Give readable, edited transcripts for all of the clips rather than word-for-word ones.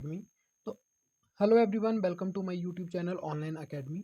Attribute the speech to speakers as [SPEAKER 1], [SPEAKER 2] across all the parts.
[SPEAKER 1] मी तो hello everyone, welcome to my YouTube channel online academy.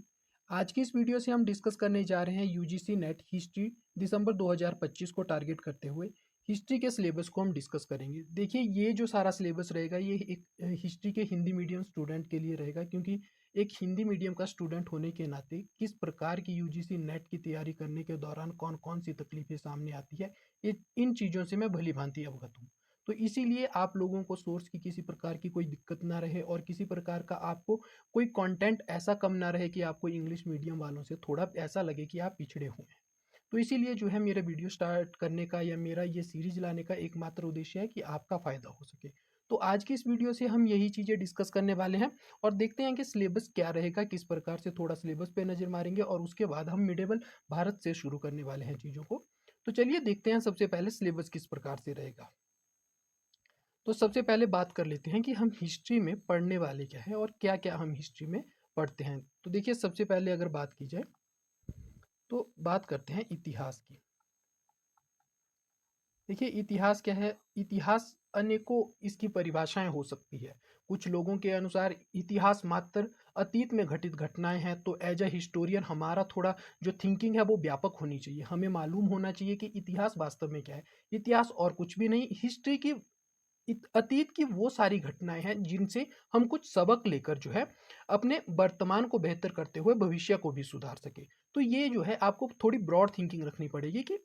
[SPEAKER 1] आज की इस वीडियो से हम डिस्कस करने जा रहे हैं यूजीसी नेट हिस्ट्री दिसंबर 2025 को टारगेट करते हुए हिस्ट्री के सिलेबस को हम डिस्कस करेंगे। देखिए, ये जो सारा सिलेबस रहेगा ये एक हिस्ट्री के हिंदी मीडियम स्टूडेंट के लिए रहेगा, क्योंकि एक हिंदी मीडियम का स्टूडेंट होने के नाते किस प्रकार की यूजीसी नेट की तैयारी करने के दौरान कौन कौन सी तकलीफें सामने आती है, ये इन चीज़ों से मैं भली भांति अवगत हूँ। तो इसीलिए आप लोगों को सोर्स की किसी प्रकार की कोई दिक्कत ना रहे और किसी प्रकार का आपको कोई कंटेंट ऐसा कम ना रहे कि आपको इंग्लिश मीडियम वालों से थोड़ा ऐसा लगे कि आप पिछड़े हुए हैं। तो इसीलिए जो है मेरा वीडियो स्टार्ट करने का या मेरा ये सीरीज लाने का एकमात्र उद्देश्य है कि आपका फ़ायदा हो सके। तो आज की इस वीडियो से हम यही चीज़ें डिस्कस करने वाले हैं और देखते हैं कि सिलेबस क्या रहेगा, किस प्रकार से थोड़ा सिलेबस पे नज़र मारेंगे और उसके बाद हम मिडेवल भारत से शुरू करने वाले हैं चीज़ों को। तो चलिए देखते हैं सबसे पहले सिलेबस किस प्रकार से रहेगा। तो सबसे पहले बात कर लेते हैं कि हम हिस्ट्री में पढ़ने वाले क्या है और क्या क्या हम हिस्ट्री में पढ़ते हैं। तो देखिए, सबसे पहले अगर बात की जाए तो बात करते हैं इतिहास की। देखिए, इतिहास क्या है? इतिहास अनेकों इसकी परिभाषाएं हो सकती है। कुछ लोगों के अनुसार इतिहास मात्र अतीत में घटित घटनाएं हैं। तो एज अ हिस्टोरियन हमारा थोड़ा जो थिंकिंग है वो व्यापक होनी चाहिए। हमें मालूम होना चाहिए कि इतिहास वास्तव में क्या है। इतिहास और कुछ भी नहीं, हिस्ट्री की अतीत की वो सारी घटनाएं हैं जिनसे हम कुछ सबक लेकर जो है अपने वर्तमान को बेहतर करते हुए भविष्य को भी सुधार सके। तो ये जो है आपको थोड़ी ब्रॉड थिंकिंग रखनी पड़ेगी कि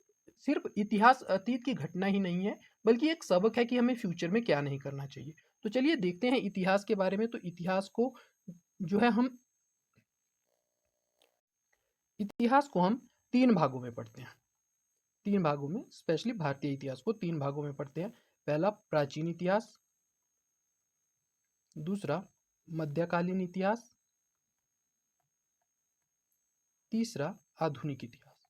[SPEAKER 1] सिर्फ इतिहास अतीत की घटना ही नहीं है, बल्कि एक सबक है कि हमें फ्यूचर में क्या नहीं करना चाहिए। तो चलिए देखते हैं इतिहास के बारे में। तो जो है हम इतिहास को हम तीन भागों में पढ़ते हैं। तीन भागों में, स्पेशली भारतीय इतिहास को तीन भागों में पढ़ते हैं। पहला प्राचीन इतिहास, दूसरा मध्यकालीन इतिहास, तीसरा आधुनिक इतिहास।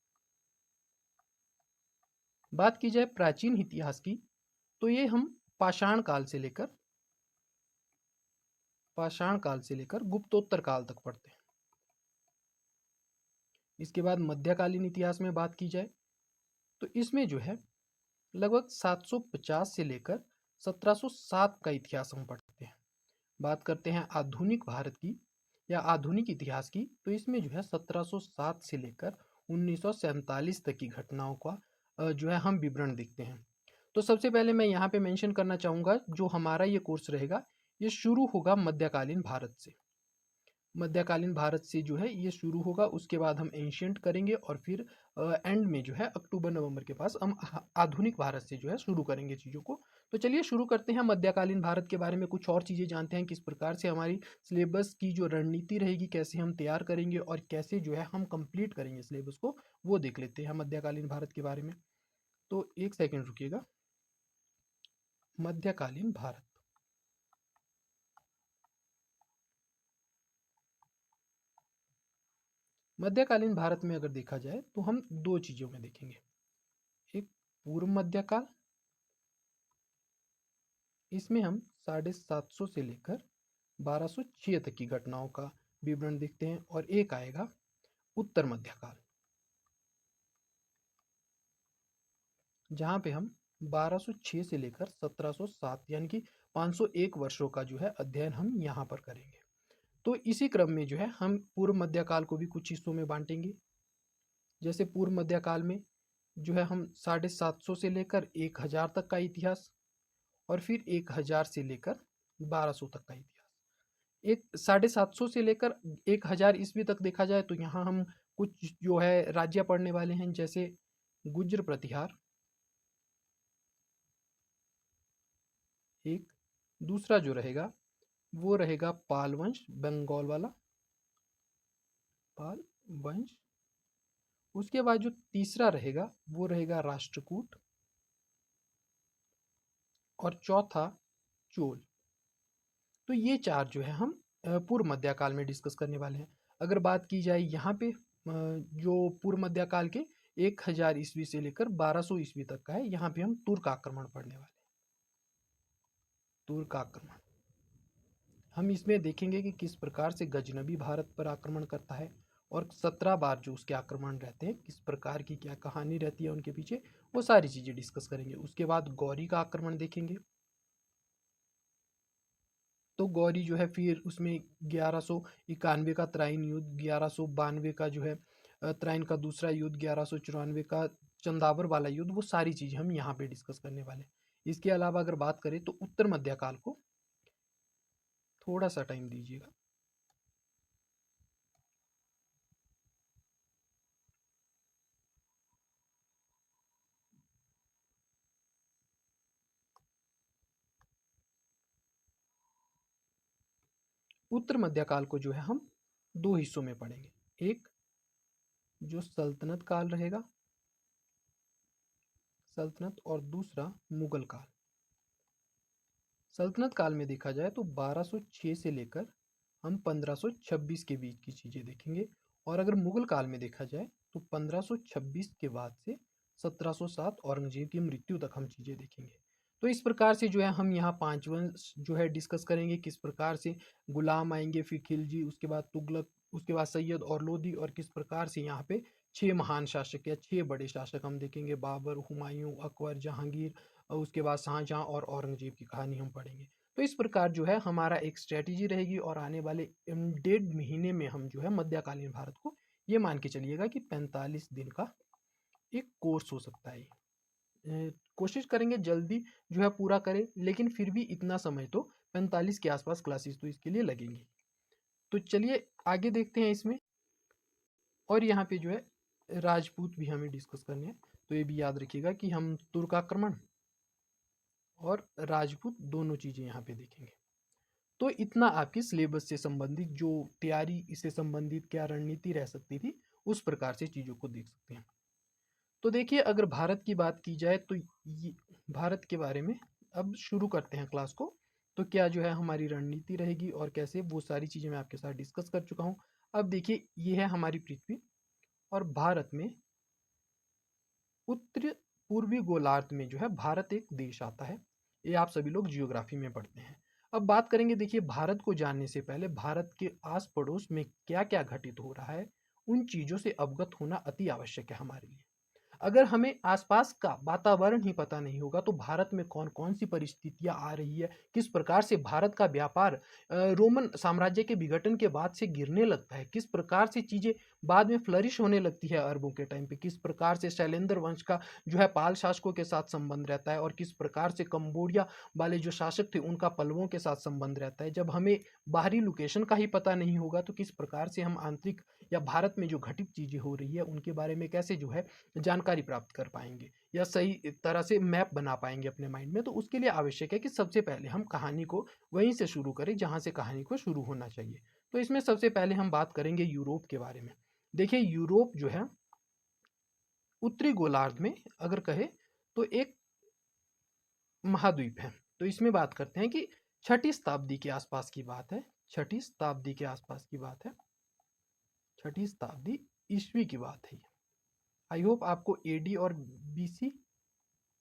[SPEAKER 1] बात की जाए प्राचीन इतिहास की, तो ये हम पाषाण काल से लेकर गुप्तोत्तर काल तक पढ़ते हैं। इसके बाद मध्यकालीन इतिहास में बात की जाए तो इसमें जो है लगभग 750 से लेकर 1707 का इतिहास हम पढ़ते हैं। बात करते हैं आधुनिक भारत की या आधुनिक इतिहास की, तो इसमें जो है 1707 से लेकर 1947 तक की घटनाओं का जो है हम विवरण देखते हैं। तो सबसे पहले मैं यहाँ पे मेंशन करना चाहूँगा, जो हमारा ये कोर्स रहेगा ये शुरू होगा मध्यकालीन भारत से। मध्यकालीन भारत से जो है ये शुरू होगा, उसके बाद हम एंशियंट करेंगे और फिर एंड में जो है अक्टूबर नवंबर के पास हम आधुनिक भारत से जो है शुरू करेंगे चीज़ों को। तो चलिए शुरू करते हैं मध्यकालीन भारत के बारे में, कुछ और चीज़ें जानते हैं किस प्रकार से हमारी सिलेबस की जो रणनीति रहेगी, कैसे हम तैयार करेंगे और कैसे जो है हम कंप्लीट करेंगे सिलेबस को, वो देख लेते हैं मध्यकालीन भारत के बारे में। तो एक सेकेंड रुकिएगा। मध्यकालीन भारत, मध्यकालीन भारत में अगर देखा जाए तो हम दो चीज़ों में देखेंगे। एक पूर्व मध्यकाल, इसमें हम 750 से लेकर 1206 तक की घटनाओं का विवरण देखते हैं। और एक आएगा उत्तर मध्यकाल, जहाँ पे हम 1206 से लेकर 1707 यानी कि 501 वर्षों का जो है अध्ययन हम यहाँ पर करेंगे। तो इसी क्रम में जो है हम पूर्व मध्यकाल को भी कुछ हिस्सों में बांटेंगे। जैसे पूर्व मध्यकाल में जो है हम 750 से लेकर 1000 तक का इतिहास और फिर 1000 से लेकर 1200 तक का इतिहास। एक 750 से लेकर 1000 ईस्वी तक देखा जाए तो यहाँ हम कुछ जो है राज्य पढ़ने वाले हैं, जैसे गुज्र प्रतिहार एक, दूसरा जो रहेगा वो रहेगा पाल वंश, बंगाल वाला पाल वंश। उसके बाद जो तीसरा रहेगा वो रहेगा राष्ट्रकूट और चौथा चोल। तो ये चार जो है हम पूर्व मध्यकाल में डिस्कस करने वाले हैं। अगर बात की जाए यहाँ पे जो पूर्व मध्यकाल के 1000 ईस्वी से लेकर 1200 ईस्वी तक का है, यहाँ पे हम तुर्क आक्रमण पढ़ने वाले हैं। तुर्क आक्रमण हम इसमें देखेंगे कि किस प्रकार से गजनबी भारत पर आक्रमण करता है और 17 बार जो उसके आक्रमण रहते हैं, किस प्रकार की क्या कहानी रहती है उनके पीछे, वो सारी चीज़ें डिस्कस करेंगे। उसके बाद गौरी का आक्रमण देखेंगे। तो गौरी जो है फिर उसमें 1191 का त्राइन युद्ध, 1192 का जो है त्राइन का दूसरा युद्ध, 1194 का चंदावर वाला युद्ध, वो सारी चीज़ें हम यहाँ पे डिस्कस करने वाले हैं। इसके अलावा अगर बात करें तो उत्तर मध्यकाल को थोड़ा सा टाइम दीजिएगा। उत्तर मध्यकाल को जो है हम दो हिस्सों में पढ़ेंगे। एक जो सल्तनत काल रहेगा, सल्तनत, और दूसरा मुगल काल। सल्तनत काल में देखा जाए तो 1206 से लेकर हम 1526 के बीच की चीज़ें देखेंगे, और अगर मुगल काल में देखा जाए तो 1526 के बाद से 1707 औरंगजेब की मृत्यु तक हम चीज़ें देखेंगे। तो इस प्रकार से जो है हम यहाँ पांच वंश जो है डिस्कस करेंगे, किस प्रकार से गुलाम आएंगे, फिर खिलजी, उसके बाद तुगलक, उसके बाद सैयद और लोधी, और किस प्रकार से यहाँ पे छह महान शासक या छह बड़े शासक हम देखेंगे, बाबर, हुमायूं, अकबर, जहांगीर, और उसके बाद शाहजहां और औरंगजेब की कहानी हम पढ़ेंगे। तो इस प्रकार जो है हमारा एक स्ट्रेटेजी रहेगी, और आने वाले 1.5 महीने में हम जो है मध्यकालीन भारत को, ये मान के चलिएगा कि 45 दिन का एक कोर्स हो सकता है। कोशिश करेंगे जल्दी जो है पूरा करें, लेकिन फिर भी इतना समय तो 45 के आसपास क्लासेस तो इसके लिए लगेंगी। तो चलिए आगे देखते हैं इसमें। और यहाँ पे जो है राजपूत भी हमें डिस्कस करने हैं, तो ये भी याद रखिएगा कि हम तुर्क आक्रमण और राजपूत दोनों चीज़ें यहाँ पे देखेंगे। तो इतना आपके सिलेबस से संबंधित जो तैयारी, इससे संबंधित क्या रणनीति रह सकती थी, उस प्रकार से चीज़ों को देख सकते हैं। तो देखिए अगर भारत की बात की जाए तो ये भारत के बारे में अब शुरू करते हैं क्लास को। तो क्या जो है हमारी रणनीति रहेगी और कैसे, वो सारी चीज़ें मैं आपके साथ डिस्कस कर चुका हूँ। अब देखिए ये है हमारी पृथ्वी, और भारत में उत्तर पूर्वी गोलार्ध में जो है भारत एक देश आता है। ये आप सभी लोग जियोग्राफी में पढ़ते हैं। अब बात करेंगे, देखिए भारत को जानने से पहले भारत के आस पड़ोस में क्या क्या घटित हो रहा है, उन चीज़ों से अवगत होना अति आवश्यक है हमारे लिए। अगर हमें आसपास का वातावरण ही पता नहीं होगा तो भारत में कौन कौन सी परिस्थितियां आ रही है, किस प्रकार से भारत का व्यापार रोमन साम्राज्य के विघटन के बाद से गिरने लगता है, किस प्रकार से चीजें बाद में फ्लरिश होने लगती है अरबों के टाइम पे, किस प्रकार से शैलेंद्र वंश का जो है पाल शासकों के साथ संबंध रहता है, और किस प्रकार से कंबोडिया वाले जो शासक थे उनका पल्लवों के साथ संबंध रहता है। जब हमें बाहरी लोकेशन का ही पता नहीं होगा तो किस प्रकार से हम आंतरिक या भारत में जो घटित चीजें हो रही है उनके बारे में कैसे जो है जानकारी प्राप्त कर पाएंगे, या सही तरह से मैप बना पाएंगे अपने माइंड में। तो उसके लिए आवश्यक है कि सबसे पहले हम कहानी को वहीं से शुरू करें जहां से कहानी को शुरू होना चाहिए। तो इसमें सबसे पहले हम बात करेंगे यूरोप के बारे में। देखिए यूरोप जो है उत्तरी गोलार्ध में अगर कहे तो एक महाद्वीप है। तो इसमें बात करते हैं कि छठी शताब्दी के आसपास की बात है, छठी शताब्दी के आसपास की बात है, छठी शताब्दी ईस्वी की बात है। आई होप आपको एडी और बीसी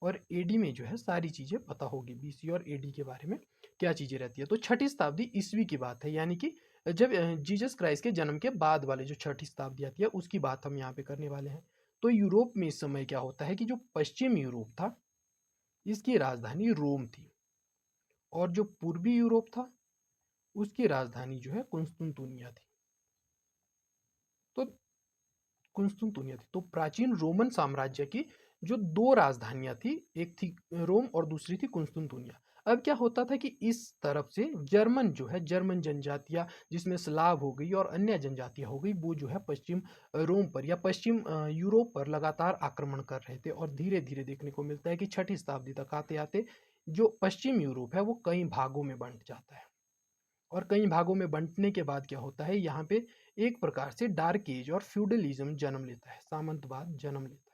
[SPEAKER 1] और एडी में जो है सारी चीज़ें पता होगी, बीसी और एडी के बारे में क्या चीज़ें रहती है। तो छठी शताब्दी ईस्वी की बात है, यानी कि जब जीसस क्राइस्ट के जन्म के बाद वाले जो छठी शताब्दी आती है उसकी बात हम यहाँ पे करने वाले हैं। तो यूरोप में इस समय क्या होता है कि जो पश्चिम यूरोप था इसकी राजधानी रोम थी, और जो पूर्वी यूरोप था उसकी राजधानी जो है कुंस्तुनतुनिया थी। तो कुंस्तुनतुनिया थी। तो प्राचीन रोमन साम्राज्य की जो दो राजधानियां थी, एक थी रोम और दूसरी थी कुंस्तुनतुनिया। अब क्या होता था कि इस तरफ से जर्मन जो है, जर्मन जनजातियां जिसमें स्लाव हो गई और अन्य जनजातियां हो गई, वो जो है पश्चिम रोम पर या पश्चिम यूरोप पर लगातार आक्रमण कर रहे थे। और धीरे धीरे देखने को मिलता है कि छठी शताब्दी तक आते आते जो पश्चिम यूरोप है वो कई भागों में बंट जाता है। और कई भागों में बंटने के बाद क्या होता है, यहाँ पे एक प्रकार से डार्क एज और फ्यूडलिज्म जन्म लेता है, सामंतवाद जन्म लेता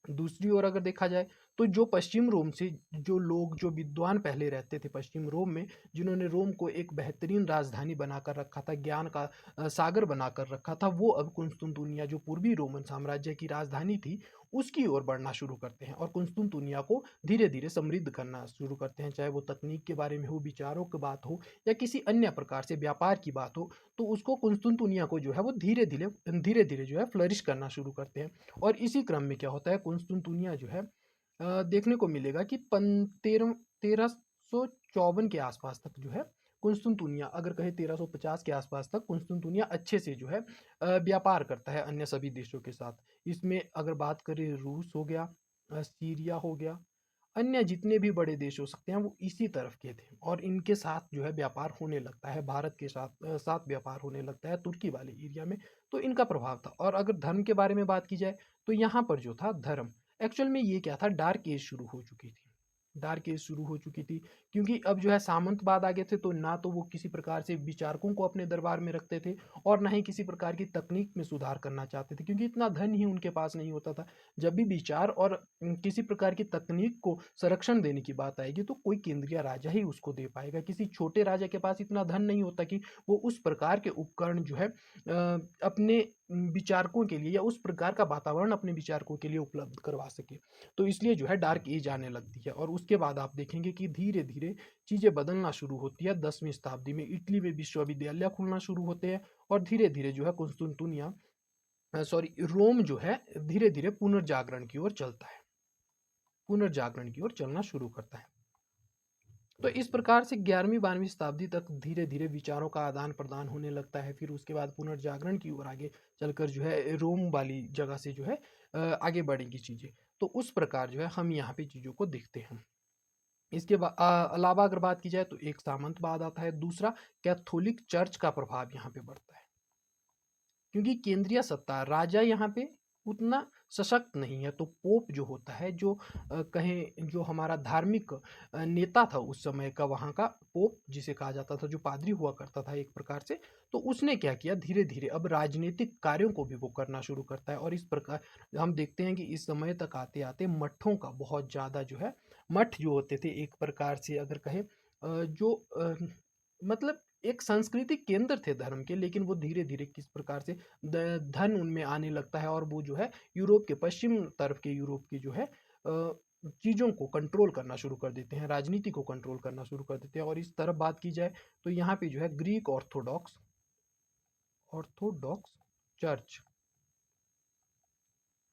[SPEAKER 1] है। दूसरी ओर अगर देखा जाए तो जो पश्चिम रोम से जो लोग, जो विद्वान पहले रहते थे पश्चिम रोम में, जिन्होंने रोम को एक बेहतरीन राजधानी बनाकर रखा था, ज्ञान का सागर बनाकर रखा था, वो अब कुंस्तुनतुनिया जो पूर्वी रोमन साम्राज्य की राजधानी थी उसकी ओर बढ़ना शुरू करते हैं, और कुंस्तुनतुनिया को धीरे धीरे समृद्ध करना शुरू करते हैं। चाहे वो तकनीक के बारे में हो, विचारों की बात हो, या किसी अन्य प्रकार से व्यापार की बात हो, तो उसको कुंस्तुनतुनिया को जो है वो धीरे धीरे धीरे जो है फ्लरिश करना शुरू करते हैं। और इसी क्रम में क्या होता है, कुंस्तुनतुनिया जो है देखने को मिलेगा कि तेरह तेरह 1354 के आसपास तक जो है कुंस्तुनतुनिया, अगर कहे 1350 के आसपास तक कुंस्तुनतुनिया अच्छे से जो है व्यापार करता है अन्य सभी देशों के साथ। इसमें अगर बात करें रूस हो गया, सीरिया हो गया, अन्य जितने भी बड़े देश हो सकते हैं वो इसी तरफ के थे और इनके साथ जो है व्यापार होने लगता है, भारत के साथ व्यापार होने लगता है तुर्की वाले एरिया में। तो इनका प्रभाव था। और अगर धर्म के बारे में बात की जाए तो यहाँ पर जो था धर्म, एक्चुअल में ये क्या था, डार्क एज शुरू हो चुकी थी। डार्क एज शुरू हो चुकी थी क्योंकि अब जो है सामंतवाद आ गए थे, तो ना तो वो किसी प्रकार से विचारकों को अपने दरबार में रखते थे और ना ही किसी प्रकार की तकनीक में सुधार करना चाहते थे, क्योंकि इतना धन ही उनके पास नहीं होता था। जब भी विचार और किसी प्रकार की तकनीक को संरक्षण देने की बात आएगी तो कोई केंद्रीय राजा ही उसको दे पाएगा। किसी छोटे राजा के पास इतना धन नहीं होता कि वो उस प्रकार के उपकरण जो है अपने विचारकों के लिए या उस प्रकार का वातावरण अपने विचारकों के लिए उपलब्ध करवा सके। तो इसलिए जो है डार्क एज आने लगती है और उसके बाद आप देखेंगे कि धीरे धीरे चीजें बदलना शुरू होती है। 10वीं शताब्दी में इटली में विश्वविद्यालय खुलना शुरू होते हैं और धीरे धीरे जो है कुंस्तुनतुनिया, सॉरी, रोम जो है धीरे धीरे पुनर्जागरण की ओर चलता है, पुनर्जागरण की ओर चलना शुरू करता है। तो इस प्रकार से 11वीं 12वीं शताब्दी तक धीरे धीरे विचारों का आदान प्रदान होने लगता है। फिर उसके बाद पुनर्जागरण की ओर आगे चलकर जो है रोम वाली जगह से जो है आगे बढ़ेंगी चीजें। तो उस प्रकार जो है हम यहाँ पे चीजों को देखते हैं। इसके अलावा अगर बात की जाए तो एक सामंतवाद आता है, दूसरा कैथोलिक चर्च का प्रभाव यहाँ पे बढ़ता है, क्योंकि केंद्रीय सत्ता राजा यहाँ पे उतना सशक्त नहीं है। तो पोप जो होता है, जो कहें जो हमारा धार्मिक नेता था उस समय का, वहाँ का पोप जिसे कहा जाता था, जो पादरी हुआ करता था एक प्रकार से, तो उसने क्या किया, धीरे धीरे अब राजनीतिक कार्यों को भी वो करना शुरू करता है। और इस प्रकार हम देखते हैं कि इस समय तक आते आते मठों का बहुत ज़्यादा जो है, मठ जो होते थे एक प्रकार से अगर कहें जो मतलब एक सांस्कृतिक केंद्र थे धर्म के, लेकिन वो धीरे धीरे किस प्रकार से धन उनमें आने लगता है और वो जो है यूरोप के पश्चिम तरफ के यूरोप की जो है चीज़ों को कंट्रोल करना शुरू कर देते हैं, राजनीति को कंट्रोल करना शुरू कर देते हैं। और इस तरफ बात की जाए तो यहाँ पे जो है ग्रीक ऑर्थोडॉक्स ऑर्थोडॉक्स चर्च,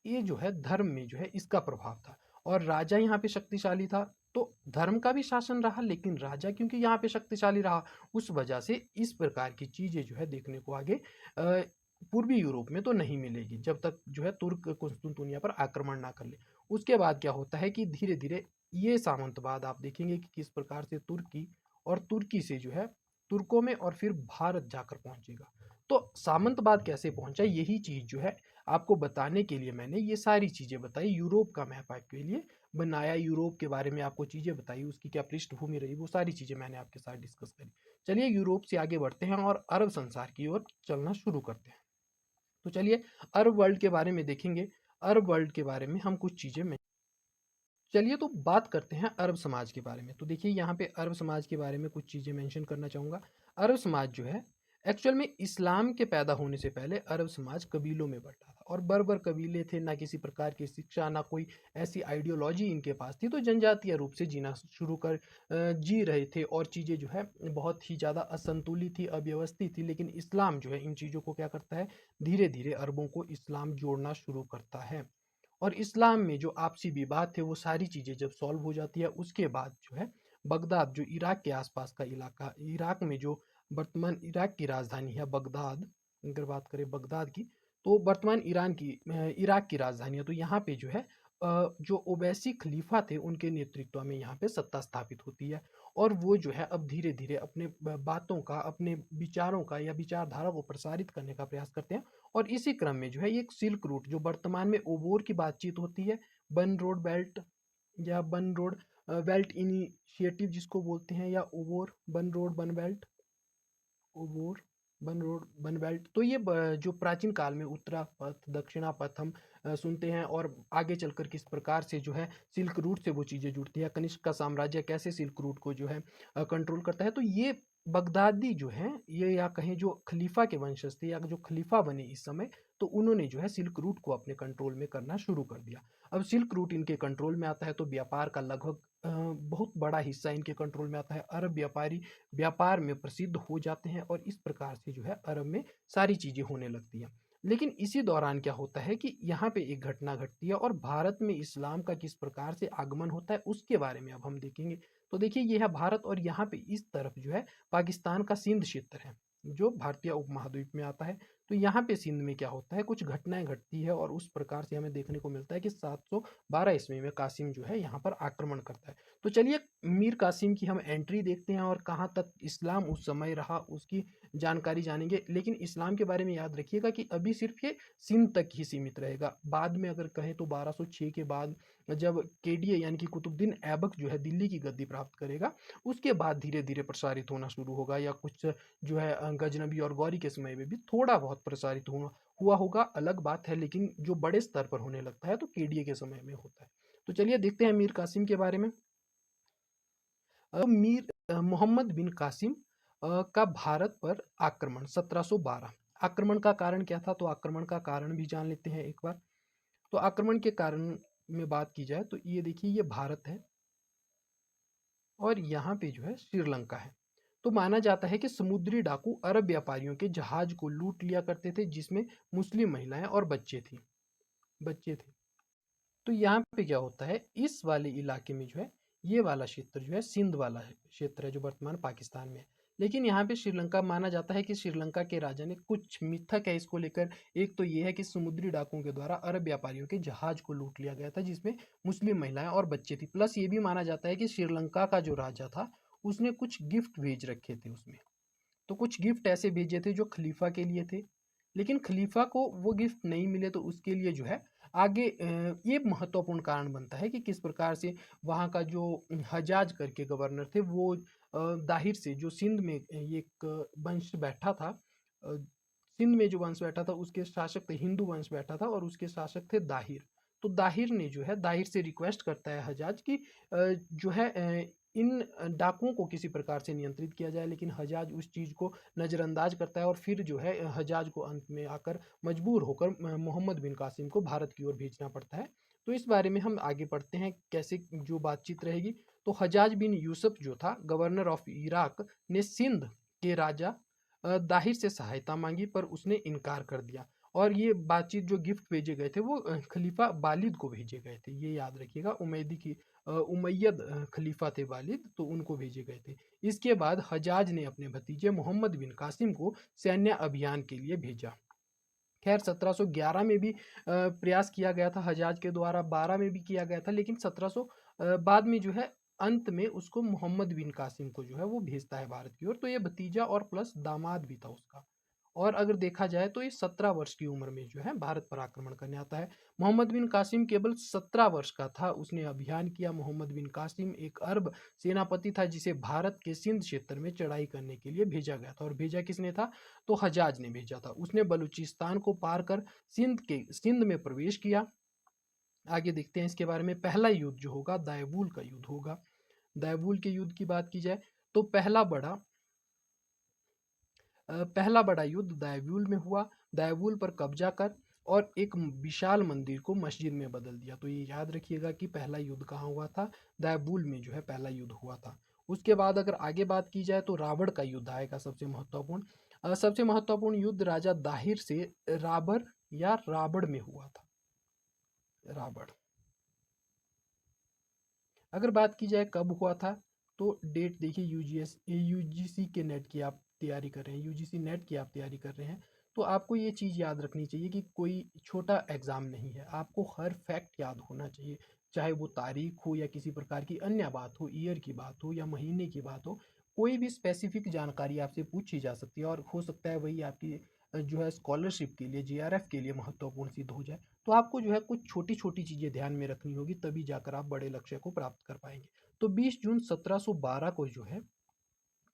[SPEAKER 1] ये जो है धर्म में जो है इसका प्रभाव था और राजा यहाँ पे शक्तिशाली था। तो धर्म का भी शासन रहा, लेकिन राजा क्योंकि यहाँ पे शक्तिशाली रहा, उस वजह से इस प्रकार की चीजें जो है देखने को आगे पूर्वी यूरोप में तो नहीं मिलेगी जब तक जो है तुर्क कुस्तुनतुनिया पर आक्रमण ना कर ले। उसके बाद क्या होता है कि धीरे धीरे ये सामंतवाद आप देखेंगे कि किस प्रकार से तुर्की और तुर्की से जो है तुर्कों में और फिर भारत जाकर पहुंचेगा। तो सामंतवाद कैसे पहुंचा, यही चीज जो है आपको बताने के लिए मैंने ये सारी चीज़ें बताई। यूरोप का मैप आपके लिए बनाया, यूरोप के बारे में आपको चीज़ें बताई, उसकी क्या पृष्ठभूमि रही, वो सारी चीज़ें मैंने आपके साथ डिस्कस करी। चलिए यूरोप से आगे बढ़ते हैं और अरब संसार की ओर चलना शुरू करते हैं। तो चलिए अरब वर्ल्ड के बारे में देखेंगे। अरब वर्ल्ड के बारे में हम कुछ चीज़ें चलिए तो बात करते हैं अरब समाज के बारे में। तो देखिए यहाँ पे अरब समाज के बारे में कुछ चीज़ें मेंशन करना चाहूँगा। अरब समाज जो है एक्चुअल में इस्लाम के पैदा होने से पहले अरब समाज कबीलों में बंटा था और बर्बर कबीले थे, ना किसी प्रकार की शिक्षा, ना कोई ऐसी आइडियोलॉजी इनके पास थी। तो जनजातीय रूप से जीना शुरू कर जी रहे थे और चीज़ें जो है बहुत ही ज़्यादा असंतुलित थी, अव्यवस्थित थी। लेकिन इस्लाम जो है इन चीज़ों को क्या करता है, धीरे धीरे अरबों को इस्लाम जोड़ना शुरू करता है। और इस्लाम में जो आपसी विवाद थे वो सारी चीज़ें जब सॉल्व हो जाती है, उसके बाद जो है बगदाद, जो इराक के आसपास का इलाका, इराक में जो वर्तमान इराक की राजधानी है बगदाद, अगर बात करें बगदाद की, तो वर्तमान इराक की राजधानी है। तो यहाँ पे जो है जो ओवैसी खलीफा थे उनके नेतृत्व में यहाँ पे सत्ता स्थापित होती है और वो जो है अब धीरे धीरे अपने बातों का, अपने विचारों का या विचारधारा को प्रसारित करने का प्रयास करते हैं। और इसी क्रम में जो है एक सिल्क रूट, जो वर्तमान में ओबोर की बातचीत होती है, वन रोड बेल्ट या वन रोड बेल्ट इनिशिएटिव जिसको बोलते हैं, या OBOR one road one belt, OBOR one road one belt. तो ये जो प्राचीन काल में उत्तरा पथ दक्षिणा पथ हम सुनते हैं और आगे चलकर किस प्रकार से जो है सिल्क रूट से वो चीज़ें जुड़ती है, कनिष्क का साम्राज्य कैसे सिल्क रूट को जो है कंट्रोल करता है। तो ये बगदादी जो हैं ये, या कहें जो खलीफा के वंशज थे या जो खलीफा बने इस समय, तो उन्होंने जो है सिल्क रूट को अपने कंट्रोल में करना शुरू कर दिया। अब सिल्क रूट इनके कंट्रोल में आता है तो व्यापार का लगभग बहुत बड़ा हिस्सा इनके कंट्रोल में आता है। अरब व्यापारी व्यापार में प्रसिद्ध हो जाते हैं और इस प्रकार से जो है अरब में सारी चीज़ें होने लगती हैं। लेकिन इसी दौरान क्या होता है कि यहाँ पे एक घटना घटती है और भारत में इस्लाम का किस प्रकार से आगमन होता है उसके बारे में अब हम देखेंगे। तो देखिए ये है भारत, और यहाँ पे इस तरफ जो है पाकिस्तान का सिंध क्षेत्र है जो भारतीय उपमहाद्वीप में आता है। तो यहाँ पे सिंध में क्या होता है, कुछ घटनाएं घटती है और उस प्रकार से हमें देखने को मिलता है कि 712 ईस्वी में कासिम जो है यहाँ पर आक्रमण करता है। तो चलिए मीर कासिम की हम एंट्री देखते हैं और कहाँ तक इस्लाम उस समय रहा उसकी जानकारी जानेंगे। लेकिन इस्लाम के बारे में याद रखिएगा कि अभी सिर्फ ये सिंध तक ही सीमित रहेगा। बाद में अगर कहें तो 1206 के बाद जब केडीए यानी कि कुतुबुद्दीन ऐबक जो है दिल्ली की गद्दी प्राप्त करेगा, उसके बाद धीरे धीरे प्रसारित होना शुरू होगा, या कुछ जो है गजनबी और गौरी के समय में भी थोड़ा बहुत प्रसारित हुआ होगा, अलग बात है। लेकिन जो बड़े स्तर पर होने लगता है तो केडीए के समय में होता है। तो चलिए देखते हैं मीर कासिम के बारे में। मीर मोहम्मद बिन कासिम का भारत पर आक्रमण 1712। आक्रमण का कारण क्या था, तो आक्रमण का कारण भी जान लेते हैं एक बार। तो आक्रमण के कारण में बात की जाए तो ये देखिए ये भारत है और यहाँ पे जो है श्रीलंका है। तो माना जाता है कि समुद्री डाकू अरब व्यापारियों के जहाज को लूट लिया करते थे, जिसमें मुस्लिम महिलाएं और बच्चे थे। तो यहाँ पे क्या होता है, इस वाले इलाके में जो है ये वाला क्षेत्र जो है सिंध वाला है क्षेत्र है जो वर्तमान पाकिस्तान में है। लेकिन यहाँ पे श्रीलंका माना जाता है कि श्रीलंका के राजा ने कुछ मिथक है इसको लेकर। एक तो ये है कि समुद्री डाकुओं के द्वारा अरब व्यापारियों के जहाज को लूट लिया गया था, जिसमें मुस्लिम महिलाएं और बच्चे थी। प्लस ये भी माना जाता है कि श्रीलंका का जो राजा था उसने कुछ गिफ्ट भेज रखे थे उसमें। तो कुछ गिफ्ट ऐसे भेजे थे जो खलीफा के लिए थे, लेकिन खलीफा को वो गिफ्ट नहीं मिले। तो उसके लिए जो है आगे ये महत्वपूर्ण कारण बनता है कि किस प्रकार से वहाँ का जो हजाज करके गवर्नर थे वो दाहिर से जो सिंध में ये एक वंश बैठा था, सिंध में जो वंश बैठा था उसके शासक थे, हिंदू वंश बैठा था और उसके शासक थे दाहिर। तो दाहिर ने जो है दाहिर से रिक्वेस्ट करता है हजाज की जो है इन डाकुओं को किसी प्रकार से नियंत्रित किया जाए। लेकिन हजाज उस चीज़ को नज़रअंदाज करता है और फिर जो है हजाज को अंत में आकर मजबूर होकर मोहम्मद बिन कासिम को भारत की ओर भेजना पड़ता है। तो इस बारे में हम आगे पढ़ते हैं कैसे जो बातचीत रहेगी। तो हजाज बिन यूसुफ जो था गवर्नर ऑफ इराक ने सिंध के राजा दाहिर से सहायता मांगी, पर उसने इनकार कर दिया। और ये बातचीत जो गिफ्ट भेजे गए थे वो खलीफा वालिद को भेजे गए थे, ये याद रखिएगा। उमैयद खलीफा थे वालिद, तो उनको भेजे गए थे। इसके बाद हजाज ने अपने भतीजे मोहम्मद बिन कासिम को सैन्य अभियान के लिए भेजा। खैर 1711 में भी प्रयास किया गया था हजाज के द्वारा, 12 में भी किया गया था, लेकिन 1700 बाद में जो है अंत में उसको मोहम्मद बिन कासिम को जो है वो भेजता है भारत की ओर। तो ये भतीजा और प्लस दामाद भी था उसका। और अगर देखा जाए तो ये 17 वर्ष की उम्र में जो है भारत पर आक्रमण करने आता है। मोहम्मद बिन कासिम केवल 17 वर्ष का था, उसने अभियान किया। मोहम्मद बिन कासिम एक अरब सेनापति था जिसे भारत के सिंध क्षेत्र में चढ़ाई करने के लिए भेजा गया था। और भेजा किसने था, तो हजाज ने भेजा था। उसने बलूचिस्तान को पार कर सिंध में प्रवेश किया। आगे देखते हैं इसके बारे में। पहला युद्ध जो होगा दायवूल का युद्ध होगा। दायवूल के युद्ध की बात की जाए तो पहला बड़ा युद्ध दायवूल में हुआ। दायवूल पर कब्जा कर और एक विशाल मंदिर को मस्जिद में बदल दिया। तो ये याद रखिएगा कि पहला युद्ध कहाँ हुआ था, दायवूल में जो है पहला युद्ध हुआ था। उसके बाद अगर आगे बात की जाए तो रावण का युद्ध आएगा सबसे महत्वपूर्ण। सबसे महत्वपूर्ण युद्ध राजा दाहिर से राबर या रावण में हुआ था। रावण, अगर बात की जाए कब हुआ था तो डेट देखिए, यूजीसी के नेट की आप तैयारी कर रहे हैं, यूजीसी नेट की आप तैयारी कर रहे हैं, तो आपको ये चीज़ याद रखनी चाहिए कि कोई छोटा एग्ज़ाम नहीं है। आपको हर फैक्ट याद होना चाहिए, चाहे वो तारीख हो या किसी प्रकार की अन्य बात हो, ईयर की बात हो या महीने की बात हो। कोई भी स्पेसिफिक जानकारी आपसे पूछी जा सकती है और हो सकता है वही आपकी जो है स्कॉलरशिप के लिए, जीआरएफ के लिए महत्वपूर्ण सिद्ध हो जाए। तो आपको जो है कुछ छोटी छोटी चीज़ें ध्यान में रखनी होगी, तभी जाकर आप बड़े लक्ष्य को प्राप्त कर पाएंगे। तो 20 जून 1712 को जो है